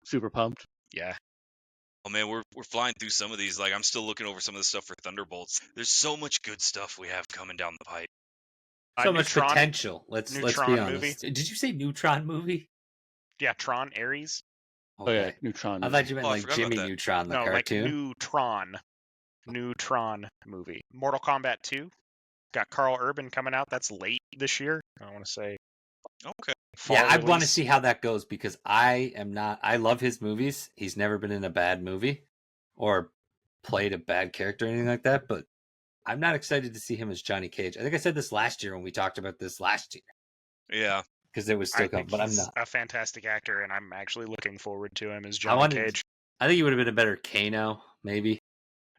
super pumped. Yeah. Oh man, we're flying through some of these. Like I'm still looking over some of the stuff for Thunderbolts. There's so much good stuff we have coming down the pipe. So much Neutron- potential. Let's be Neutron honest. movie. Did you say Neutron movie? Yeah, Tron Ares. Oh yeah, Neutron. I thought you meant Oh, I like forgot about Jimmy that. Neutron, the No, cartoon. like Neutron movie. Mortal Kombat 2. Got Carl Urban coming out. That's late this year. I want to say. Okay. Yeah, I fall want to release. see how that goes because I love his movies. He's never been in a bad movie or played a bad character or anything like that, but I'm not excited to see him as Johnny Cage. I think I said this last year when we talked about this last year Yeah. because it was still coming. think But I'm he's not. a fantastic actor, and I'm actually looking forward to him as I Johnny wanted. Cage. I think he would have been a better Kano, maybe.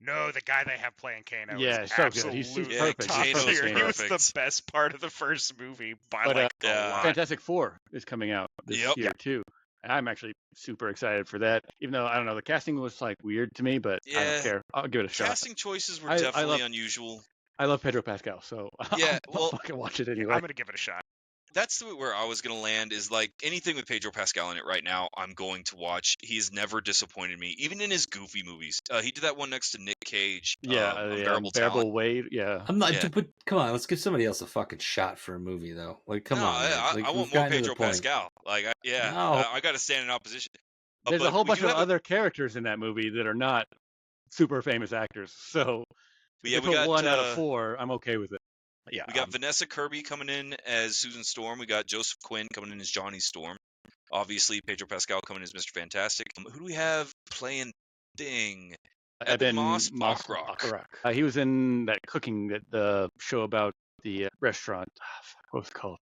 No, the guy they have playing Kano Yeah, is so good. absolutely He's Yeah, perfect. top Kano's tier. He was the perfect. best part of the first movie by But, like yeah. a lot. Fantastic Four is coming out this Yep. year too. And I'm actually super excited for that. Even though I don't know, the casting was like weird to me, but I Yeah. don't care. I'll give it a shot. Casting choices were I definitely love- unusual. I love Pedro Pascal, so Yeah, I'll well, fucking watch it Yeah, anyway. I'm gonna give it a shot. That's where I was gonna land. Is like anything with Pedro Pascal in it right now, I'm going to watch. He's never disappointed me, even in his goofy movies. He did that one next to Nick Cage. Unbearable Talent. Weight. Yeah. I'm not. Yeah. But come on, let's give somebody else a fucking shot for a movie, though. Like, come no, on, man. I Like, want we've more gotten to the Pedro point. Pascal. Like, No. I got to stand in opposition. There's a but whole we bunch do of have a- other characters in that movie that are not super famous actors. So But yeah, if we we got one out of 4, I'm okay with it. Yeah, we got Vanessa Kirby coming in as Susan Storm. We got Joseph Quinn coming in as Johnny Storm. Obviously, Pedro Pascal coming in as Mr. Fantastic. Who do we have playing Thing? Eben Moss Bachrach. He was in that the show about the restaurant. What was it called?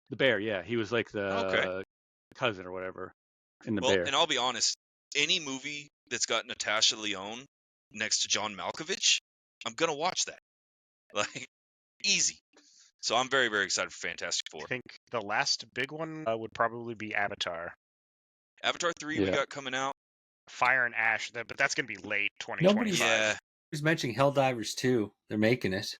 The Bear. Yeah, he was like the Okay. cousin or whatever in the Well, Bear. and I'll be honest, any movie that's got Natasha Lyonne next to John Malkovich, I'm gonna watch that. Like, easy. So I'm very, very excited for Fantastic I Four. think the last big one would probably be Avatar. Avatar 3 we Yeah. got coming out. Fire and Ash, but that's gonna be late 2025. Nobody's- Yeah, Who's mentioning Helldivers 2? They're making it.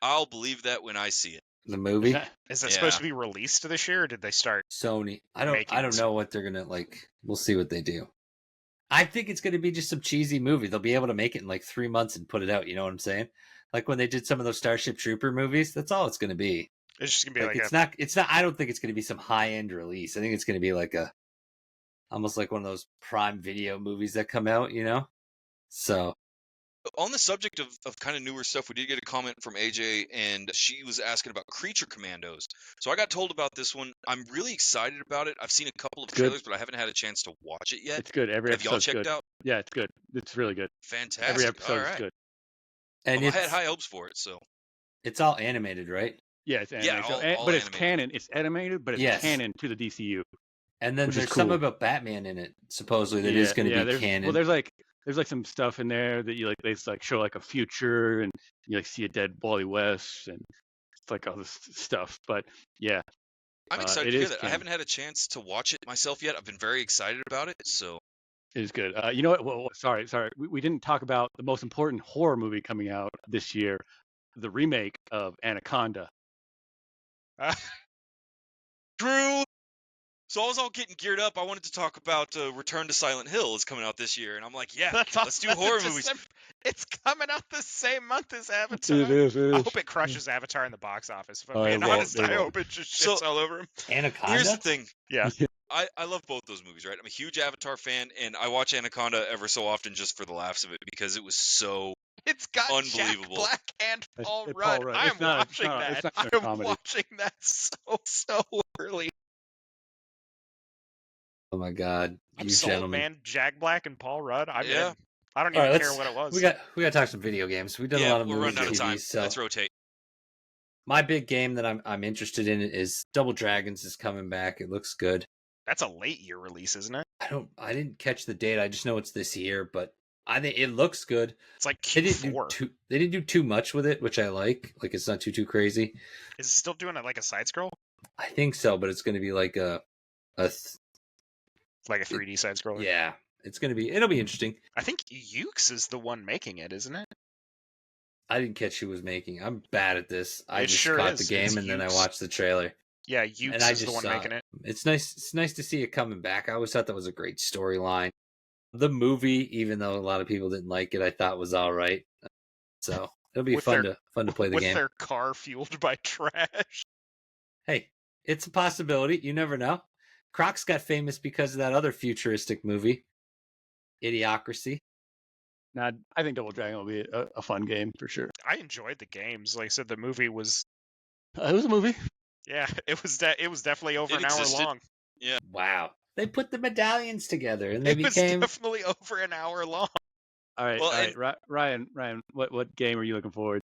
I'll believe that when I see it. The movie. Is it Yeah. supposed to be released this year, or did they start? Sony. I don't Makings. know what they're gonna like. We'll see what they do. I think it's gonna be just some cheesy movie. They'll be able to make it in like 3 months and put it out. You know what I'm saying? Like when they did some of those Starship Trooper movies. That's all it's gonna be. It's just gonna be Like, like it's not. I don't think it's gonna be some high end release. I think it's gonna be like almost like one of those Prime Video movies that come out. You know. So On the subject of kind of newer stuff, we did get a comment from AJ, and she was asking about Creature Commandos. So I got told about this one. I'm really excited about it. I've seen a couple of It's good. trailers, but I haven't had a chance to watch it yet. It's good. Every Have y'all episode's checked good. out? Yeah, it's good. It's really good. Fantastic. Every episode All is right. good. and I it's had high hopes for it, so it's all animated, right? Yeah, it's animated. all but it's animated. canon. It's animated, but it's Yes. canon to the DCU. And then Which is there's something cool. about Batman in it. Supposedly that is going to be there's, canon. Well, there's like some stuff in there that you like. They like show like a future, and you like see a dead Wally West, and it's like all this stuff. But yeah, I'm excited it to hear is that. I canon. haven't had a chance to watch it myself yet. I've been very excited about it, so it is good. You know what? Well, sorry, we didn't talk about the most important horror movie coming out this year, the remake of Anaconda. Drew. So I was all getting geared up. I wanted to talk about Return to Silent Hill is coming out this year, and I'm like, yeah, that's let's do that's in horror movies. December. It's coming out the same month as Avatar. It is. I hope it crushes Avatar in the box office. If I'm Oh, it being won't, honest, it I won't. hope it just So- shits all over him. Anaconda. Here's the thing. Yeah. I love both those movies, right? I'm a huge Avatar fan, and I watch Anaconda ever so often just for the laughs of it because it was so. It's got Unbelievable. Jack Black and It's- Paul it's Rudd. Paul Rudd. I'm It's not- watching that. it's not a I'm comedy. watching that so early. Oh my God, I'm you sold, gentlemen. man. Jack Black and Paul Rudd. I'm Yeah. in. I don't All even right, care what it was. We got to talk some video games. We've done a lot of we're movies running out and of TV. time. So Let's rotate. my big game that I'm interested in is Double Dragons is coming back. It looks good. That's a late year release, isn't it? I didn't catch the date. I just know it's this year, but I think it looks good. It's like They didn't Q4. they didn't do too much with it, which I like. Like it's not too crazy. Is it still doing it like a side scroll? I think so, but it's going to be like Like a 3D side scroller? yeah. It'll be interesting. I think Ukes is the one making it, isn't it? I didn't catch who was making. I'm bad at this. I It just sure caught is. the game It's and then I Ukes. watched the trailer. Yeah, And Ukes I is the just one saw making it. It's nice. It's nice to see it coming back. I always thought that was a great storyline. The movie, even though a lot of people didn't like it, I thought was all right. So it'll be With fun their- to play the With game. their car fueled by trash. Hey, it's a possibility. You never know. Crocs got famous because of that other futuristic movie, Idiocracy. Now, I think Double Dragon will be a fun game for sure. I enjoyed the games. Like I said, the movie was, It was a movie. yeah, it was definitely over It an hour existed. long. Wow. They put the medallions together and they It was became. definitely over an hour long. All right, Well, all right. Ryan, what game are you looking forward?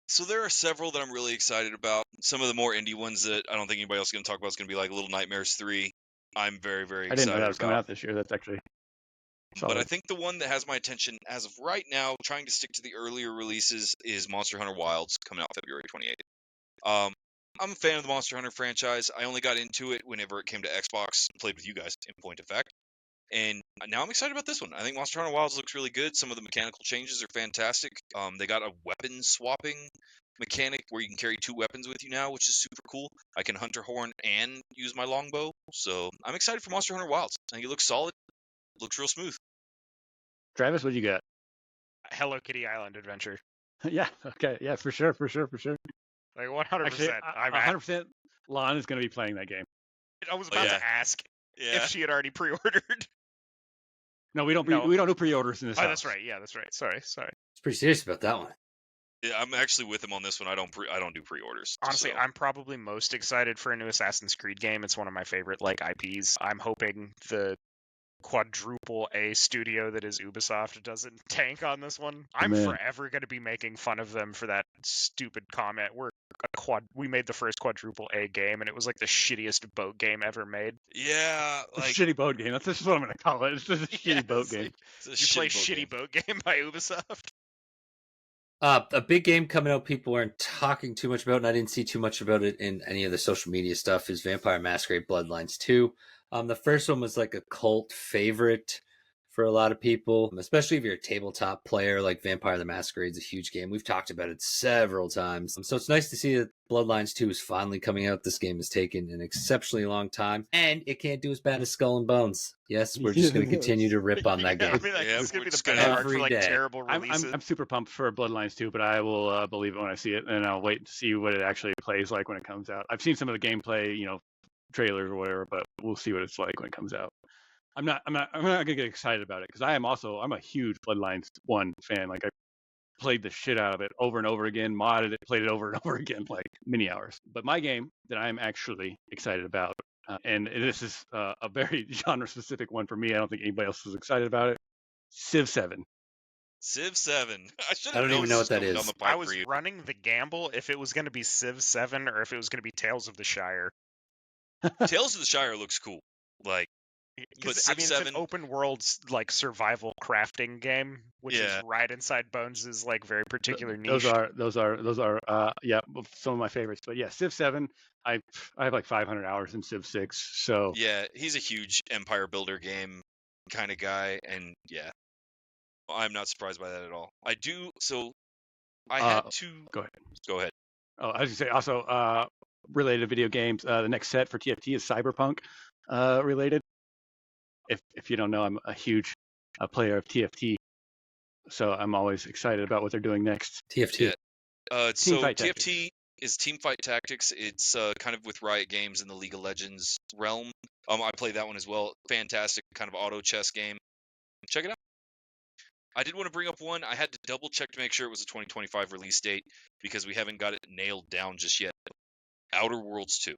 So there are several that I'm really excited about. Some of the more indie ones that I don't think anybody else is going to talk about is going to be like Little Nightmares 3. I'm very, very I excited didn't know that was coming about. out this year. That's actually But I solid. think the one that has my attention as of right now, trying to stick to the earlier releases, is Monster Hunter Wilds, coming out February 28th. I'm a fan of the Monster Hunter franchise. I only got into it whenever it came to Xbox, played with you guys, in point of fact. And now I'm excited about this one. I think Monster Hunter Wilds looks really good. Some of the mechanical changes are fantastic. They got a weapon swapping mechanic where you can carry 2 weapons with you now, which is super cool. I can Hunter Horn and use my longbow. So I'm excited for Monster Hunter Wilds. I think it looks solid. Looks real smooth. Travis, what do you got? Hello Kitty Island Adventure. Yeah. Okay. Yeah. For sure. Like 100%. Actually, I'm 100%. Lon is going to be playing that game. I was about yeah. to ask Yeah. if she had already pre-ordered. No, we don't. No. We don't do pre-orders in this Oh, house. that's right. Yeah, that's right. Sorry. It's pretty serious about that one. Yeah, I'm actually with him on this one. I don't do pre-orders. Honestly, so. I'm probably most excited for a new Assassin's Creed game. It's one of my favorite IPs. I'm hoping the quadruple A studio that is Ubisoft doesn't tank on this one. I'm Man. forever going to be making fun of them for that stupid comment. We made the first quadruple A game, and it was like the shittiest boat game ever made. Yeah, It's a like shitty boat game. That's just what I'm going to call it. It's just a shitty boat game. it's a You play shitty boat shitty boat game by Ubisoft? A big game coming out people weren't talking too much about, and I didn't see too much about it in any of the social media stuff, is Vampire Masquerade Bloodlines 2. The first one was like a cult favorite for a lot of people, especially if you're a tabletop player. Like Vampire the Masquerade's a huge game. We've talked about it several times. So it's nice to see that Bloodlines 2 is finally coming out. This game has taken an exceptionally long time, and it can't do as bad as Skull and Bones. Yes, we're just going to continue to rip on that Yeah, game. I mean, like, Yeah, it's going to we're be the just gonna- benchmark for Every day. terrible releases. I'm super pumped for Bloodlines 2, but I will believe it when I see it, and I'll wait to see what it actually plays like when it comes out. I've seen some of the gameplay, trailers or whatever, but we'll see what it's like when it comes out. I'm not gonna get excited about it because I'm a huge Bloodlines 1 fan. Like I played the shit out of it over and over again, modded it, played it over and over again, like many hours. But my game that I'm actually excited about, and this is a very genre specific one for me. I don't think anybody else was excited about it. Civ 7. Civ 7. I don't even know what that is. Down the pipe I was for you. running the gamble if it was going to be Civ 7 or if it was going to be Tales of the Shire. Tales of the Shire looks cool. Like, but Because Civ it's 7. an open world survival crafting game, which is Yeah. right inside Bones' very particular niche. Those are some of my favorites. But yeah, Civ 7. I have like 500 hours in Civ 6. So Yeah, he's a huge empire builder game kind of guy, and yeah, I'm not surprised by that at all. I do. So I had to go ahead. Go ahead. Oh, I was gonna say also related to video games. The next set for TFT is Cyberpunk related. If you don't know, I'm a huge player of TFT, so I'm always excited about what they're doing next. TFT. Yeah. So Teamfight TFT Tactics. is Teamfight Tactics. It's kind of with Riot Games in the League of Legends realm. I played that one as well. Fantastic kind of auto chess game. Check it out. I did want to bring up one. I had to double check to make sure it was a 2025 release date because we haven't got it nailed down just yet. Outer Worlds 2.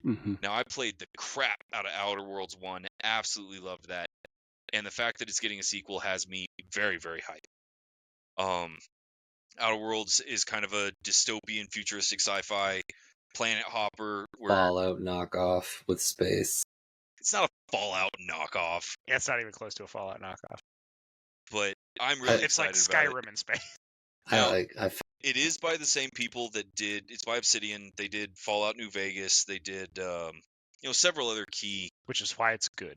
Mm-hmm. Now, I played the crap out of Outer Worlds 1. Absolutely loved that. And the fact that it's getting a sequel has me very, very hyped. Outer Worlds is kind of a dystopian, futuristic sci-fi planet hopper where Fallout knockoff with space. it's not a Fallout knockoff, Yeah, it's not even close to a Fallout knockoff. but I'm really It's like excited about it. Skyrim in space. It is by the same people that did. It's by Obsidian. They did Fallout New Vegas. They did, several other key. Which is why it's good.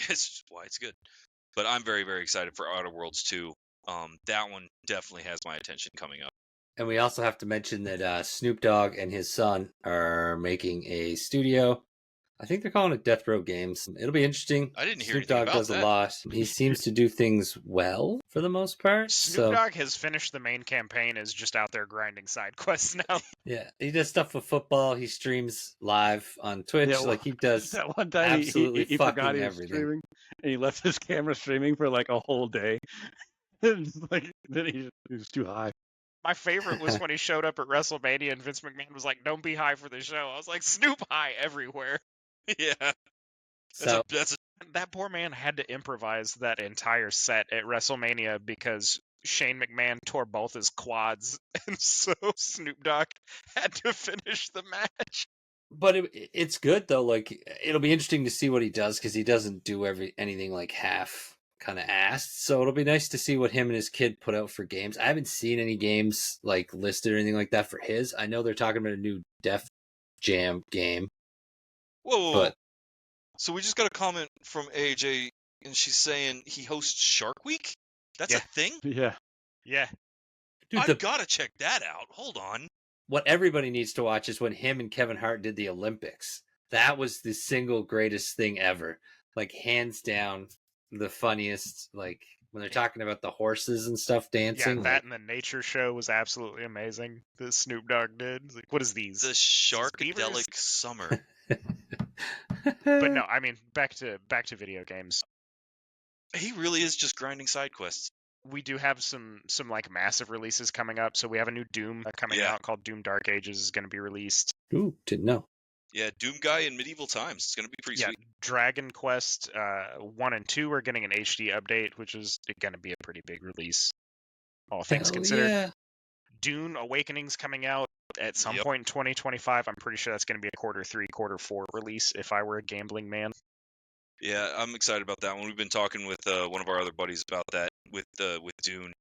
It's why it's good. But I'm very, very excited for Outer Worlds 2. That one definitely has my attention coming up. And we also have to mention that Snoop Dogg and his son are making a studio. I think they're calling it Death Row Games. It'll be interesting. I didn't hear Snoop anything Dogg about does that. a lot. He seems to do things well for the most part. Snoop Dogg has finished the main campaign, is just out there grinding side quests now. Yeah, he does stuff with football. He streams live on Twitch. Yeah, He does that one time absolutely he forgot fucking he was everything. streaming, and he left his camera streaming for like a whole day. Then he was too high. My favorite was when he showed up at WrestleMania and Vince McMahon was like, "Don't be high for the show." I was like, "Snoop high everywhere." Yeah. So That's That poor man had to improvise that entire set at WrestleMania because Shane McMahon tore both his quads, and so Snoop Dogg had to finish the match. But it's good though. Like it'll be interesting to see what he does because he doesn't do anything like half kind of assed. So it'll be nice to see what him and his kid put out for games. I haven't seen any games like listed or anything like that for his. I know they're talking about a new Def Jam game. Whoa. But so we just got a comment from AJ, and she's saying he hosts Shark Week. That's Yeah. a thing. Yeah. Yeah. dude, I've got to check that out. Hold on. what everybody needs to watch is when him and Kevin Hart did the Olympics. That was the single greatest thing ever. Like hands down, the funniest. Like when they're talking about the horses and stuff dancing. Yeah, that and the nature show was absolutely amazing. That Snoop Dogg did. It's like, what is these? The beavers? Sharkadelic Summer. But no, I mean back to video games. He really is just grinding side quests. We do have some like massive releases coming up. So we have a new Doom coming Yeah. out called Doom Dark Ages is going to be released. Ooh, didn't know. Yeah, Doom Guy in medieval times. It's gonna be pretty sweet. Dragon Quest 1 and 2 are getting an HD update, which is going to be a pretty big release, all things Hell considered. yeah. Dune Awakening's coming out at some Yep. point in 2025. I'm pretty sure that's going to be a Q3, Q4 release if I were a gambling man. Yeah, I'm excited about that one. We've been talking with one of our other buddies about that with Dune,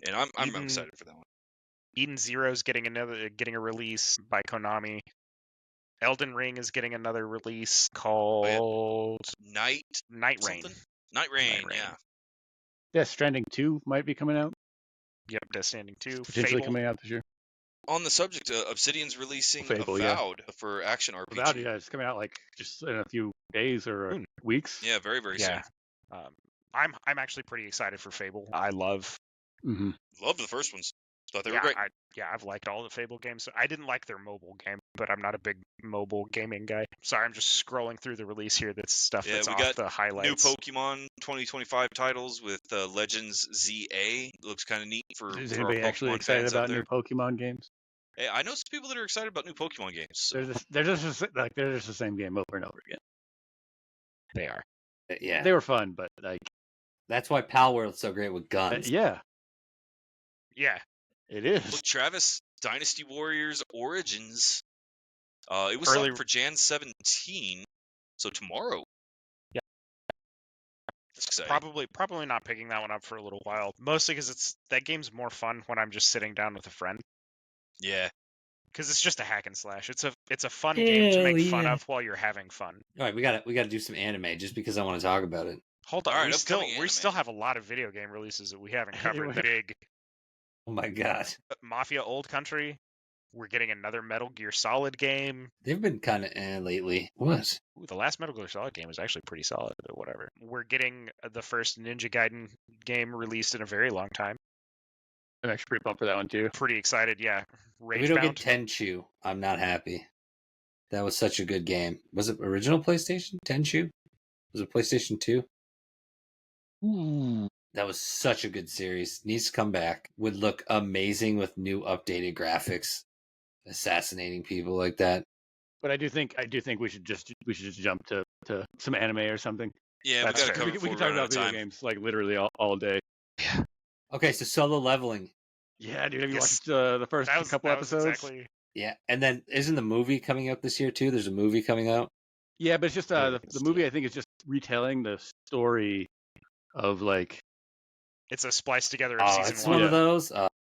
and I'm Eden- excited for that one. Eden Zero's getting a release by Konami. Elden Ring is getting another release called Night Night Rain. something? Night Rain. Night Rain. Yeah. Death Stranding 2 might be coming out. Yep, Death Stranding 2. Potentially Fable. coming out this year. On the subject, Obsidian's releasing Fable, yeah. Avowed for action RPG. Without it, yeah, it's coming out like just in a few days or Soon. weeks. Yeah, very very Yeah. I'm actually pretty excited for Fable. I love. Mm-hmm. soon. Loved the first ones. Thought they Yeah, were great. I've liked all the Fable games. I didn't like their mobile game, but I'm not a big mobile gaming guy. Sorry, I'm just scrolling through the release here. That's stuff Yeah, that's we off got the highlights. New Pokemon 2025 titles with Legends ZA. Looks kind of neat for Is our anybody Pokemon actually excited fans out about there. new Pokemon games? Hey, I know some people that are excited about new Pokemon games. So. They're just the same game over and over again. They are. Yeah. They were fun, but like That's why Pal World's so great with guns. yeah, Yeah. it is. Look, Travis, Dynasty Warriors Origins. It was Early- set for Jan 17, so tomorrow. Yeah. That's exciting. Probably not picking that one up for a little while. Mostly because that game's more fun when I'm just sitting down with a friend. Yeah. Because it's just a hack and slash. It's a fun game to make Hell fun yeah. of while you're having fun. All right, we gotta do some anime just because I want to talk about it. Hold on, All right, we upcoming still anime. have a lot of video game releases that we haven't covered. Anyway. Big Oh my god, Mafia Old Country. We're getting another Metal Gear Solid game. they've been kind of lately. What? Ooh, the last Metal Gear Solid game was actually pretty solid, but whatever. We're getting the first Ninja Gaiden game released in a very long time. I'm actually pretty pumped for that one too. Pretty excited, yeah. If we don't get Ragebound. Tenchu, I'm not happy. That was such a good game. Was it original PlayStation? Tenchu? Was it PlayStation 2? That was such a good series. Needs to come back. Would look amazing with new updated graphics. Assassinating people like that. But I do think we should just jump to some anime or something. Yeah, That's we got to fair. cover We before can we talk run out about of video time. games like literally all day. Okay, so Solo Leveling. Yeah, dude, have you Yes. watched the first That was episodes? exactly. Yeah, and then isn't the movie coming out this year too? There's a movie coming out. Yeah, but it's just Yeah, the it's movie. I think is just retelling the story of like. It's a splice together of Oh, season it's one. one of those.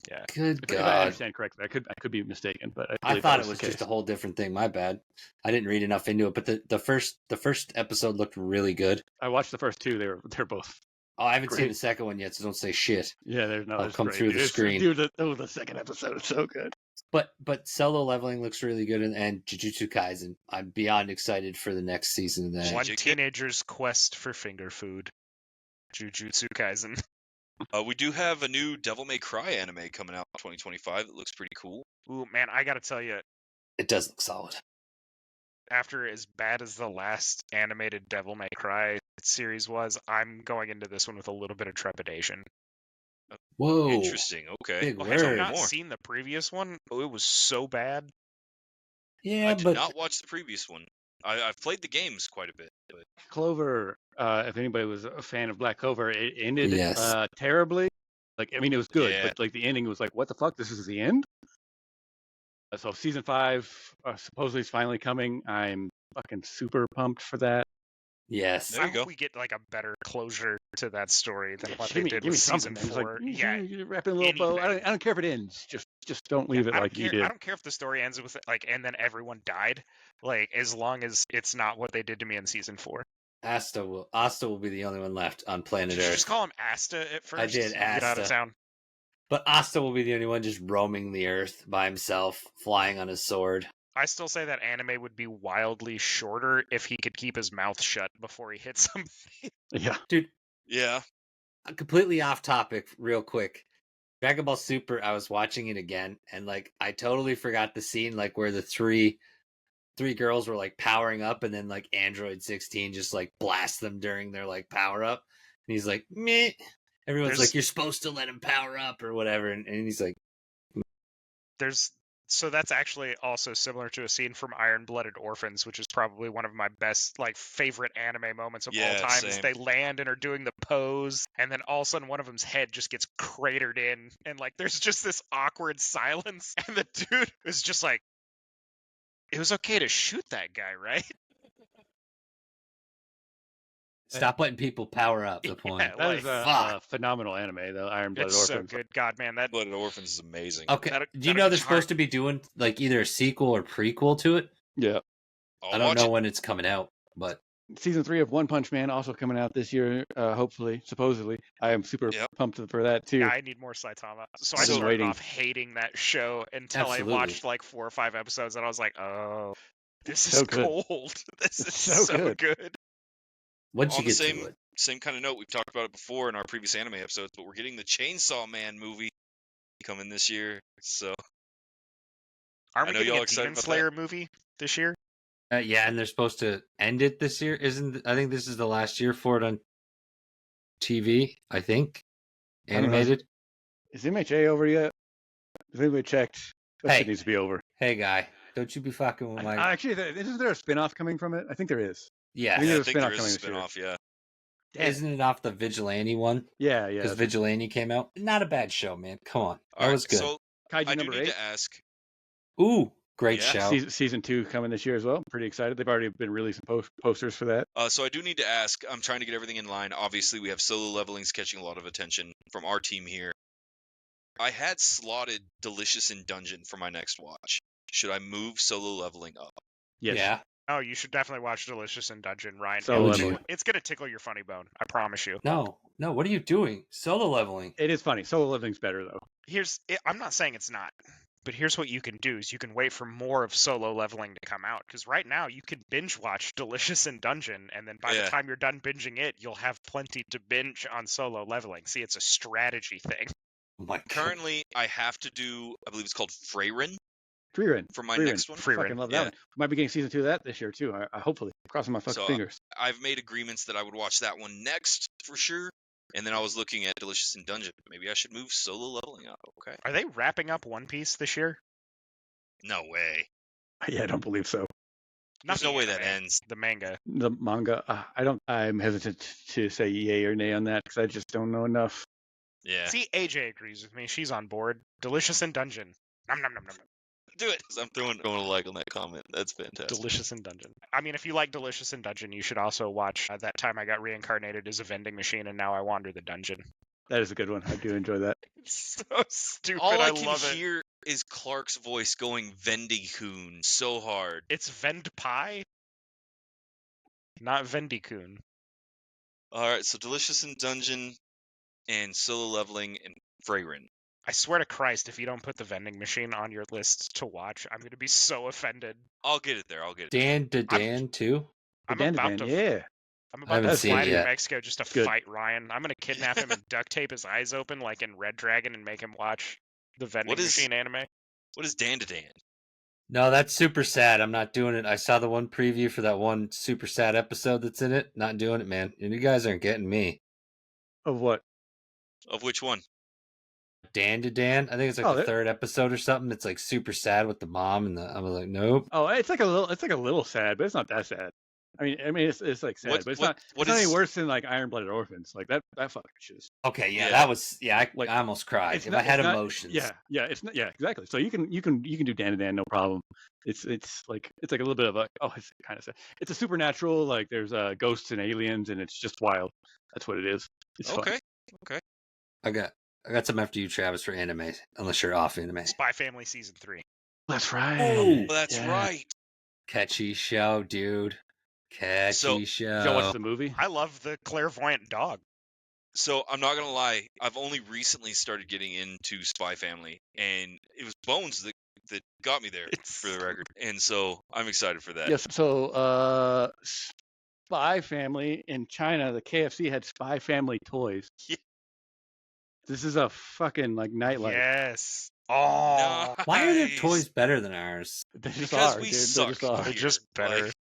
Yeah. Good If I God. understand correctly, I could be mistaken, but I I believe thought that it was the just a case. whole different thing. My bad. I didn't read enough into it, but the first episode looked really good. I watched the first two. They're both. Oh, I haven't seen Great. the second one yet, so don't say shit. Yeah, there's no. I'll it's come great, through dude. the screen. Dude, the second episode is so good. But Solo Leveling looks really good, and Jujutsu Kaisen. I'm beyond excited for the next season of that. One Jujutsu- teenager's quest for finger food. Jujutsu Kaisen. We do have a new Devil May Cry anime coming out in 2025. It looks pretty cool. Ooh, man, I gotta tell you, It does look solid. after as bad as the last animated Devil May Cry series was, I'm going into this one with a little bit of trepidation. Whoa. Interesting. Okay. Big Well, word. have you Tell not me more. seen the previous one? Oh, it was so bad. Yeah, I did but not watch the previous one. I've played the games quite a bit, but Clover. If anybody was a fan of Black Clover, it ended Yes. terribly. Like, I mean, it was good, Yeah. but like the ending was like, what the fuck? This is the end. So season 5 supposedly is finally coming. I'm fucking super pumped for that. Yes. There I you hope go. we get like a better closure to that story than what Give they did me with something, season man. It's 4. like, Yeah, wrap in a little bow. anything. I don't care if it ends. Just don't leave it I don't like care. you did. I don't care if the story ends with like, and then everyone died. Like, as long as it's not what they did to me in season 4. Asta will be the only one left on planet Did you Earth. just call him Asta at first? I did, You get out of Asta. town. But Asta will be the only one just roaming the Earth by himself, flying on his sword. I still say that anime would be wildly shorter if he could keep his mouth shut before he hit something. Yeah. Dude, Yeah. completely off topic, real quick. Dragon Ball Super, I was watching it again, and like I totally forgot the scene like where the three girls were like powering up, and then like Android 16 just like blast them during their like power up, and he's like, meh. Everyone's There's- like, you're supposed to let him power up or whatever, and he's like, So that's actually also similar to a scene from Iron-Blooded Orphans, which is probably one of my best, like, favorite anime moments of all Yeah, time. Is same. they land and are doing the pose, and then all of a sudden one of them's head just gets cratered in, and like there's just this awkward silence, and the dude is just like, "It was okay to shoot that guy, right?" stop letting people power up. The point. Yeah, That like, is a fuck. phenomenal anime, the Iron Blooded it's so Orphans. good. God, man, that Blooded Orphans is amazing. Okay, That'll- do you that'll know they're get your supposed to be doing like either a sequel or prequel to it? Yeah. I'll I don't watch know it. when it's coming out, but Season 3 of One Punch Man also coming out this year, hopefully, supposedly. I am super Yep. pumped for that too. yeah, I need more Saitama. So I I've been started waiting. off hating that show until Absolutely. I watched like 4 or 5 episodes, and I was like, "Oh, this is So good. cold. This is It's so so good. good." once you On the get same to it, same kind of note, we've talked about it before in our previous anime episodes, but we're getting the Chainsaw Man movie coming this year. So Aren't I we know getting y'all a excited Demon about Slayer movie this year? yeah, and they're supposed to end it this year. I think this is the last year for it on TV. I think I don't know. animated. Is MHA over yet? Has anybody checked? That Hey. shit needs to be over. Hey, guy, don't you be fucking with my. Actually, isn't there a spin-off coming from it? I think there is. Yeah, I think yeah, I there's a think there spin-off is a coming this year. spin-off. Yeah. Damn. isn't it off the Vigilante one? Yeah, Because yeah. Vigilante came out. Not a bad show, man. Come on, that All right, was good. So Kaiju I do number need 8. to ask. Ooh, great Yeah. show. Season 2 coming this year as well. Pretty excited. They've already been releasing posters for that. So I do need to ask. I'm trying to get everything in line. Obviously, we have solo levelings catching a lot of attention from our team here. I had slotted Delicious in Dungeon for my next watch. Should I move solo leveling up? Yes. Yeah. Oh, you should definitely watch Delicious in Dungeon, Ryan. Solo leveling. It's gonna tickle your funny bone. I promise you. No. What are you doing? Solo leveling. It is funny. Solo leveling's better though. I'm not saying it's not, but here's what you can do: is you can wait for more of solo leveling to come out. Because right now you can binge watch Delicious in Dungeon, and then by the Yeah. time you're done binging it, you'll have plenty to binge on solo leveling. See, it's a strategy thing. Oh my god. Currently, I have to do. I believe it's called Freyrin Frieren. for my Frieren. next one. Frieren, Fucking love yeah. that one. Might be getting season 2 of that this year too. I hopefully. Crossing my fucking So, fingers. I've made agreements that I would watch that one next for sure. And then I was looking at Delicious in Dungeon. Maybe I should move solo leveling up. Okay. Are they wrapping up One Piece this year? No way. Yeah, I don't believe so. Not There's no the way that anime, ends. The manga. The manga, I'm hesitant to say yay or nay on that because I just don't know enough. Yeah. See, AJ agrees with me. She's on board. Delicious in Dungeon. Nom nom nom nom. nom. Do it. 'Cause I'm throwing a like on that comment. That's fantastic. Delicious in Dungeon. I mean, if you like Delicious in Dungeon, you should also watch That Time I Got Reincarnated as a Vending Machine and Now I Wander the Dungeon. That is a good one. I do enjoy that. It's so stupid. All I I can love it. hear is Clark's voice going Vendicoon so hard. It's Vend Pie, not Vendicoon. All right, so Delicious in Dungeon and solo leveling and Freyrin. I swear to Christ, if you don't put the vending machine on your list to watch, I'm going to be so offended. I'll get it there. I'll get it. Dan to Dan too. I'm Dan about to. yeah. I'm I about haven't to seen fly it to yet. Mexico just to Good. fight Ryan. I'm going to kidnap him and duct tape his eyes open like in Red Dragon and make him watch the vending What is- machine anime. What is Dan to Dan? No, that's super sad. I'm not doing it. I saw the one preview for that one super sad episode that's in it. Not doing it, man. And you guys aren't getting me. Of what? Of which one? Dan to Dan. I think it's like Oh, the that- third episode or something. It's like super sad with the mom and I was like, nope. Oh, it's like a little sad, but it's not that sad. I mean, it's like sad, but it's not any worse than like Iron Blooded Orphans. Like that fucking shit is. Okay, yeah, Yeah. that was I Like, almost cried. It's If not, I had it's not- emotions. Yeah, it's not. Yeah, exactly. So you can do Dan no problem. It's like a little bit of a it's kind of sad. It's a supernatural, like there's ghosts and aliens, and it's just wild. That's what it is. It's fun. Okay. I got some after you, Travis, for anime. Unless you're off anime. Spy Family season 3. That's right. Oh, That's right. Catchy show, dude. Catchy So- show. Did y'all watch the movie? I love the clairvoyant dog. So I'm not gonna lie, I've only recently started getting into Spy Family, and it was Bones that got me there, for the record. And so I'm excited for that. Yes. So Spy Family in China, the KFC had Spy Family toys. Yeah. This is a fucking like nightlife. Yes. Oh, Why are their Nice. toys better than ours? They just Because are, we dude. suck. They just are. They're just here. better. Like,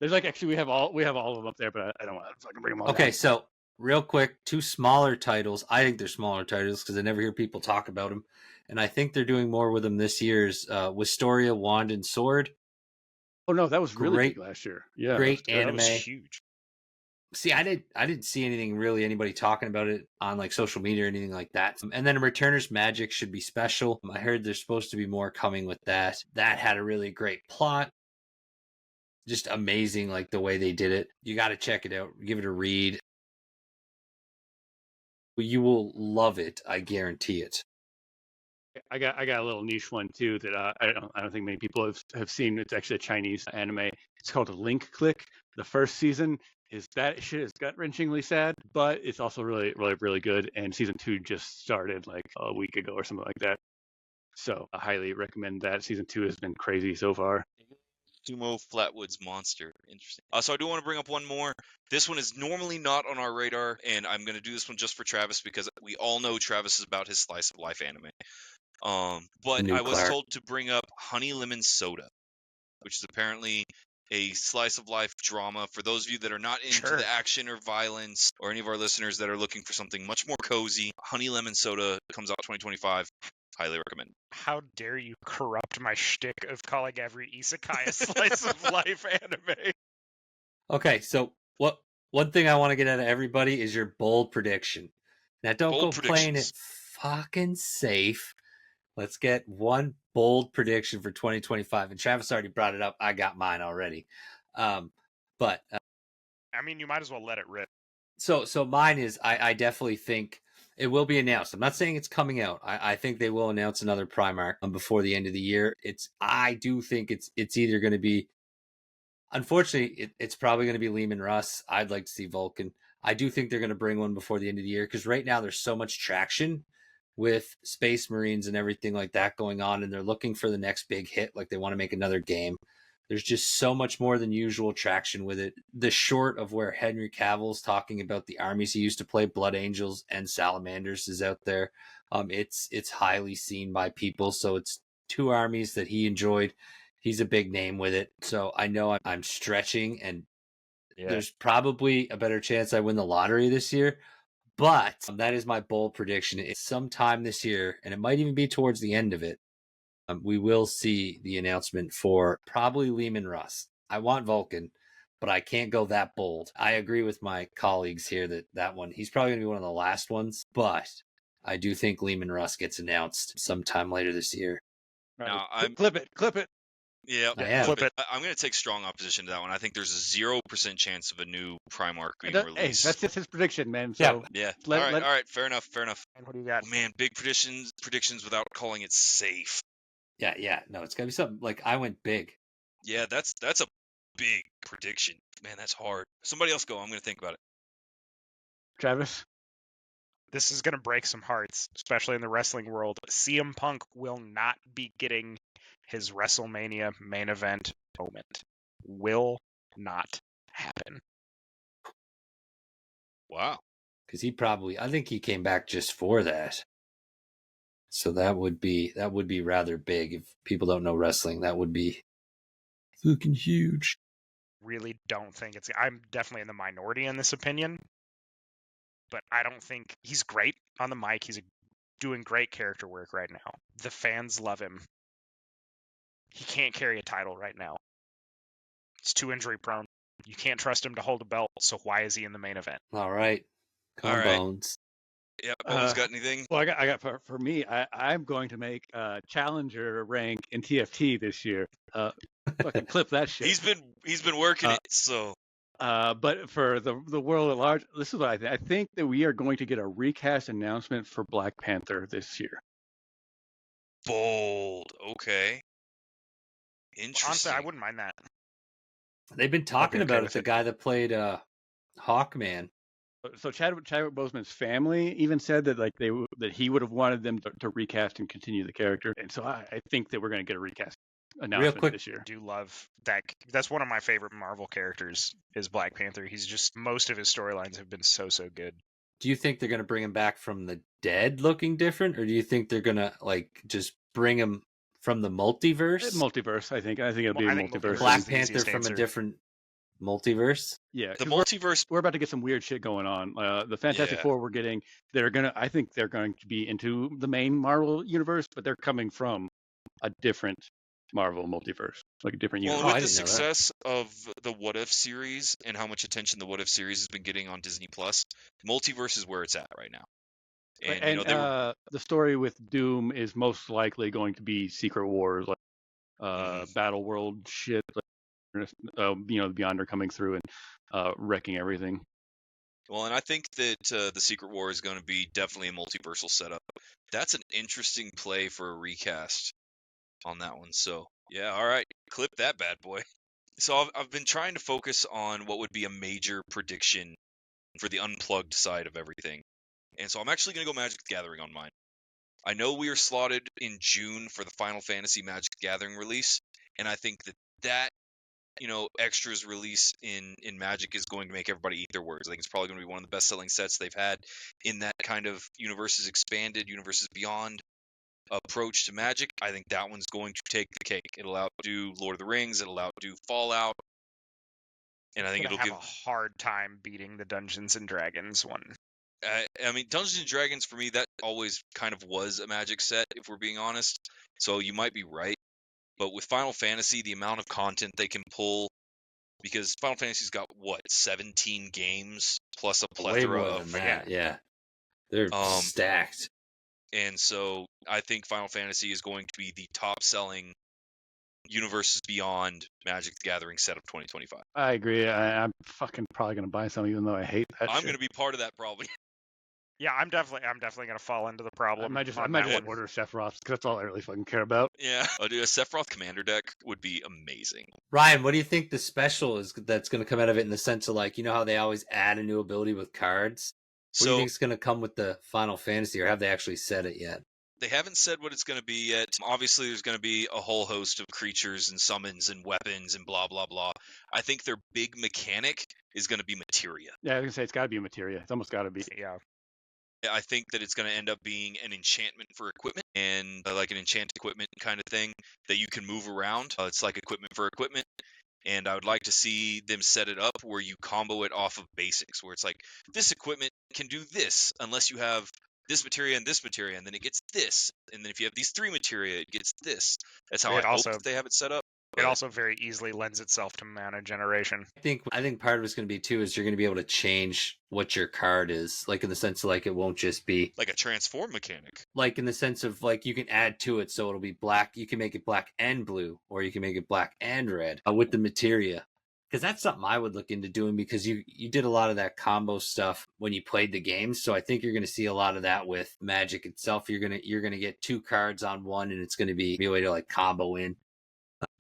There's like actually we have all of them up there, but I don't want to fucking bring them all. Okay, down. so real quick, 2 smaller titles. I think they're smaller titles because I never hear people talk about them, and I think they're doing more with them this year's Wisteria Wand and Sword. Oh no, that was really Great- big last year. Yeah, great that was- That was anime. huge. See, I didn't see anything really anybody talking about it on like social media or anything like that. And then Returner's Magic should be special. I heard there's supposed to be more coming with that. That had a really great plot. Just amazing, like the way they did it. You got to check it out. Give it a read. You will love it. I guarantee it. I got a little niche one too that I don't think many people have seen. It's actually a Chinese anime. It's called Link Click. The first season is that shit is gut wrenchingly sad, but it's also really good. And season 2 just started like a week ago or something like that. So I highly recommend that. Season 2 has been crazy so far. Sumo Flatwoods Monster. Interesting. So I do want to bring up one more. This one is normally not on our radar, and I'm going to do this one just for Travis because we all know Travis is about his slice of life anime. But New I was Clark. told to bring up Honey Lemon Soda, which is apparently a slice of life drama. For those of you that are not into Sure. the action or violence, or any of our listeners that are looking for something much more cozy, Honey Lemon Soda comes out 2025. Highly recommend. How dare you corrupt my shtick of calling every isekai a slice of life anime? Okay, so one thing I want to get out of everybody is your bold prediction. Now, don't Bold go playing predictions. it fucking safe. Let's get one bold prediction for 2025. And Travis already brought it up. I got mine already. But I mean, you might as well let it rip. so mine is I definitely think it will be announced. I'm not saying it's coming out. I think they will announce another Primark before the end of the year. I do think it's either going to be. Unfortunately, it's probably going to be Lehman Russ. I'd like to see Vulcan. I do think they're going to bring one before the end of the year because right now there's so much traction with Space Marines and everything like that going on, and they're looking for the next big hit. Like they want to make another game. There's just so much more than usual traction with it. The short of where Henry Cavill's talking about the armies he used to play, Blood Angels and Salamanders, is out there. It's highly seen by people. So it's 2 armies that he enjoyed. He's a big name with it. So I know I'm stretching, and there's probably a better chance I win the lottery this year. But that is my bold prediction. It's sometime this year, and it might even be towards the end of it. We will see the announcement for probably Lehman Russ. I want Vulcan, but I can't go that bold. I agree with my colleagues here that one, he's probably going to be one of the last ones, but I do think Lehman Russ gets announced sometime later this year. Right, No, clip it. Yeah, I am. Flip it. I'm going to take strong opposition to that one. I think there's a 0% chance of a new Primark being Hey, released. that's just his prediction, man. Yeah. So Yeah. Let- all let- right. Fair enough. And what do you got? Oh, man, big predictions without calling it safe. Yeah. No, it's got to be something like I went big. Yeah, that's a big prediction. Man, that's hard. Somebody else go. I'm going to think about it. Travis. This is going to break some hearts, especially in the wrestling world. CM Punk will not be getting his WrestleMania main event moment. Will not happen. Wow. Because I think he came back just for that. So that would be rather big. If people don't know wrestling, that would be fucking huge. Really don't think it's... I'm definitely in the minority in this opinion. But I don't think... He's great on the mic. He's doing great character work right now. The fans love him. He can't carry a title right now. He's too injury prone. You can't trust him to hold a belt, so why is he in the main event? All right. All Come right. Bones. Yeah, Bones got anything? Well, I got for me, I'm going to make challenger rank in TFT this year. Fucking clip that shit. He's been working it, so But for the world at large, this is what I think. I think that we are going to get a recast announcement for Black Panther this year. bold. Okay. Honestly, Interesting. I wouldn't mind that. They've been I'd be talking okay about with it. The it. guy that played Hawkman. So Chadwick Boseman's family even said that like that he would have wanted them to recast and continue the character, and so I think that we're going to get a recast announcement quick, this year. I do love that. That's one of my favorite Marvel characters is Black Panther. He's just, most of his storylines have been so good. Do you think they're going to bring him back from the dead looking different, or do you think they're going to like just bring him from the multiverse? Multiverse, I think. I think it'll be I think multiverse. Black is the Panther easiest from answer. a different multiverse. Yeah, The 'cause multiverse. we're about to get some weird shit going on. The Fantastic Yeah. Four we're getting, I think they're going to be into the main Marvel universe, but they're coming from a different Marvel multiverse, like a different Well, universe. and I with the didn't know that. success of the What If series and how much attention the What If series has been getting on Disney Plus, multiverse is where it's at right now. And, you know, they were the story with Doom is most likely going to be Secret Wars, like Battle World shit. Like, you know, the Beyonder coming through and wrecking everything. well, and I think that the Secret War is going to be definitely a multiversal setup. That's an interesting play for a recast on that one. So yeah, all right, clip that bad boy. So I've been trying to focus on what would be a major prediction for the unplugged side of everything. And so I'm actually going to go Magic the Gathering on mine. I know we are slotted in June for the Final Fantasy Magic the Gathering release, and I think that you know, extras release in Magic is going to make everybody eat their words. I think it's probably going to be one of the best-selling sets they've had in that kind of universes expanded, universes beyond approach to Magic. I think that one's going to take the cake. It'll outdo Lord of the Rings. It'll outdo Fallout. And I think Gonna it'll have give a hard time beating the Dungeons and Dragons one. I mean, Dungeons and Dragons for me, that always kind of was a Magic set, if we're being honest. So you might be right. But with Final Fantasy, the amount of content they can pull, because Final Fantasy's got what, 17 games plus a Way plethora more of than that. Yeah, they're stacked. And so I think Final Fantasy is going to be the top-selling universes beyond Magic the Gathering set of 2025. I agree. I'm fucking probably gonna buy some, even though I hate that. I'm shit. going to be part of that probably. Yeah, I'm definitely gonna fall into the problem. I might just on that one. order Sephiroth because that's all I really fucking care about. Yeah, dude, a Sephiroth commander deck would be amazing. Ryan, what do you think the special is that's going to come out of it in the sense of like, you know how they always add a new ability with cards? What do you So think is going to come with the Final Fantasy, or have they actually said it yet? they haven't said what it's going to be yet. Obviously, there's going to be a whole host of creatures and summons and weapons and blah, blah, blah. I think their big mechanic is going to be materia. Yeah, I was gonna say it's got to be materia. It's almost got to be. Yeah, I think that it's going to end up being an enchantment for equipment and like an enchant equipment kind of thing that you can move around. It's like equipment for equipment. And I would like to see them set it up where you combo it off of basics, where it's like this equipment can do this unless you have this materia, and then it gets this. And then if you have these three materia, it gets this. That's how It I also- hope that they have it set up. it But also very easily lends itself to mana generation. I think part of it's going to be too is you're going to be able to change what your card is, like in the sense of like it won't just be like a transform mechanic. like in the sense of like you can add to it, so it'll be black. You can make it black and blue, or you can make it black and red with the materia. Because that's something I would look into doing, because you did a lot of that combo stuff when you played the games. So I think you're going to see a lot of that with Magic itself. You're gonna get two cards on one, and it's going to be a way to like combo in.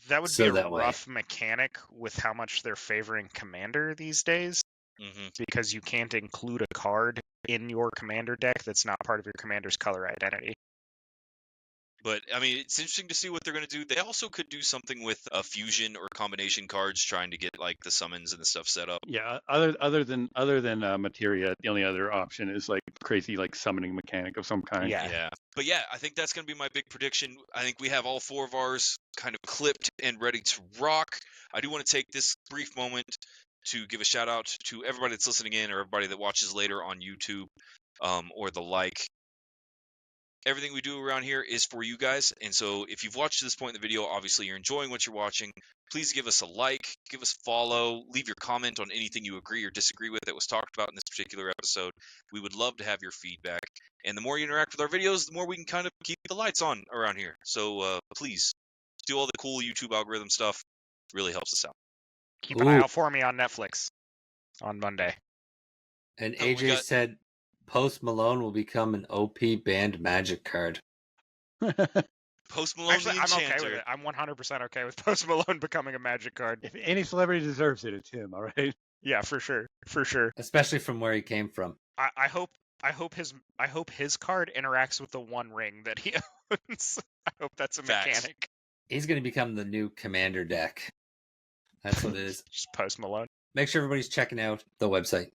That would So be a that way. rough mechanic with how much they're favoring Commander these days, because you can't include a card in your Commander deck that's not part of your Commander's color identity. But I mean, it's interesting to see what they're going to do. They also could do something with a fusion or combination cards, trying to get like the summons and the stuff set up. Yeah, other than materia, the only other option is like crazy like summoning mechanic of some kind. Yeah. But yeah, I think that's going to be my big prediction. I think we have all four of ours kind of clipped and ready to rock. I do want to take this brief moment to give a shout out to everybody that's listening in, or everybody that watches later on YouTube or the like. Everything we do around here is for you guys. And so if you've watched to this point in the video, obviously you're enjoying what you're watching. Please give us a like, give us a follow, leave your comment on anything you agree or disagree with that was talked about in this particular episode. We would love to have your feedback. And the more you interact with our videos, the more we can kind of keep the lights on around here. So please do all the cool YouTube algorithm stuff. It really helps us out. Keep an eye out for me on Netflix on Monday. And Oh, we AJ got- said Post Malone will become an OP banned Magic card. Post Malone Actually, the I'm Enchanter. okay with it. I'm 100% okay with Post Malone becoming a Magic card. If any celebrity deserves it, it's him. All right. Yeah, for sure, for sure. Especially from where he came from. I hope his card interacts with the One Ring that he owns. I hope that's a Facts. mechanic. He's going to become the new Commander deck. That's what it is. Just Post Malone. Make sure everybody's checking out the website.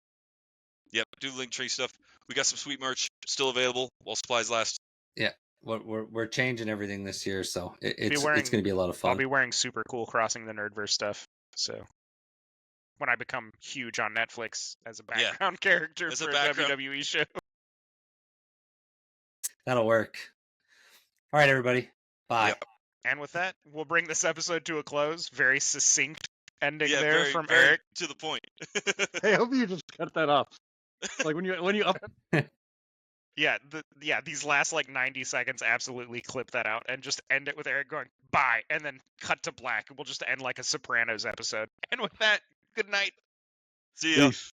Yep, do link tree stuff. We got some sweet merch still available while supplies last. We're changing everything this year, so it's wearing- going to be a lot of fun. I'll be wearing super cool Crossing the Nerdverse stuff. So when I become huge on Netflix as a background character As a for background. a WWE show. That'll work. All right, everybody. Bye. Yep. And with that, we'll bring this episode to a close. Very succinct ending Yeah, there very, from very Eric. to the point. I hope you just cut that off. Like when you up. Yeah, these last like 90 seconds, absolutely clip that out and just end it with Eric going, bye, and then cut to black. We'll just end like a Sopranos episode. And with that, good night. See ya. Peace.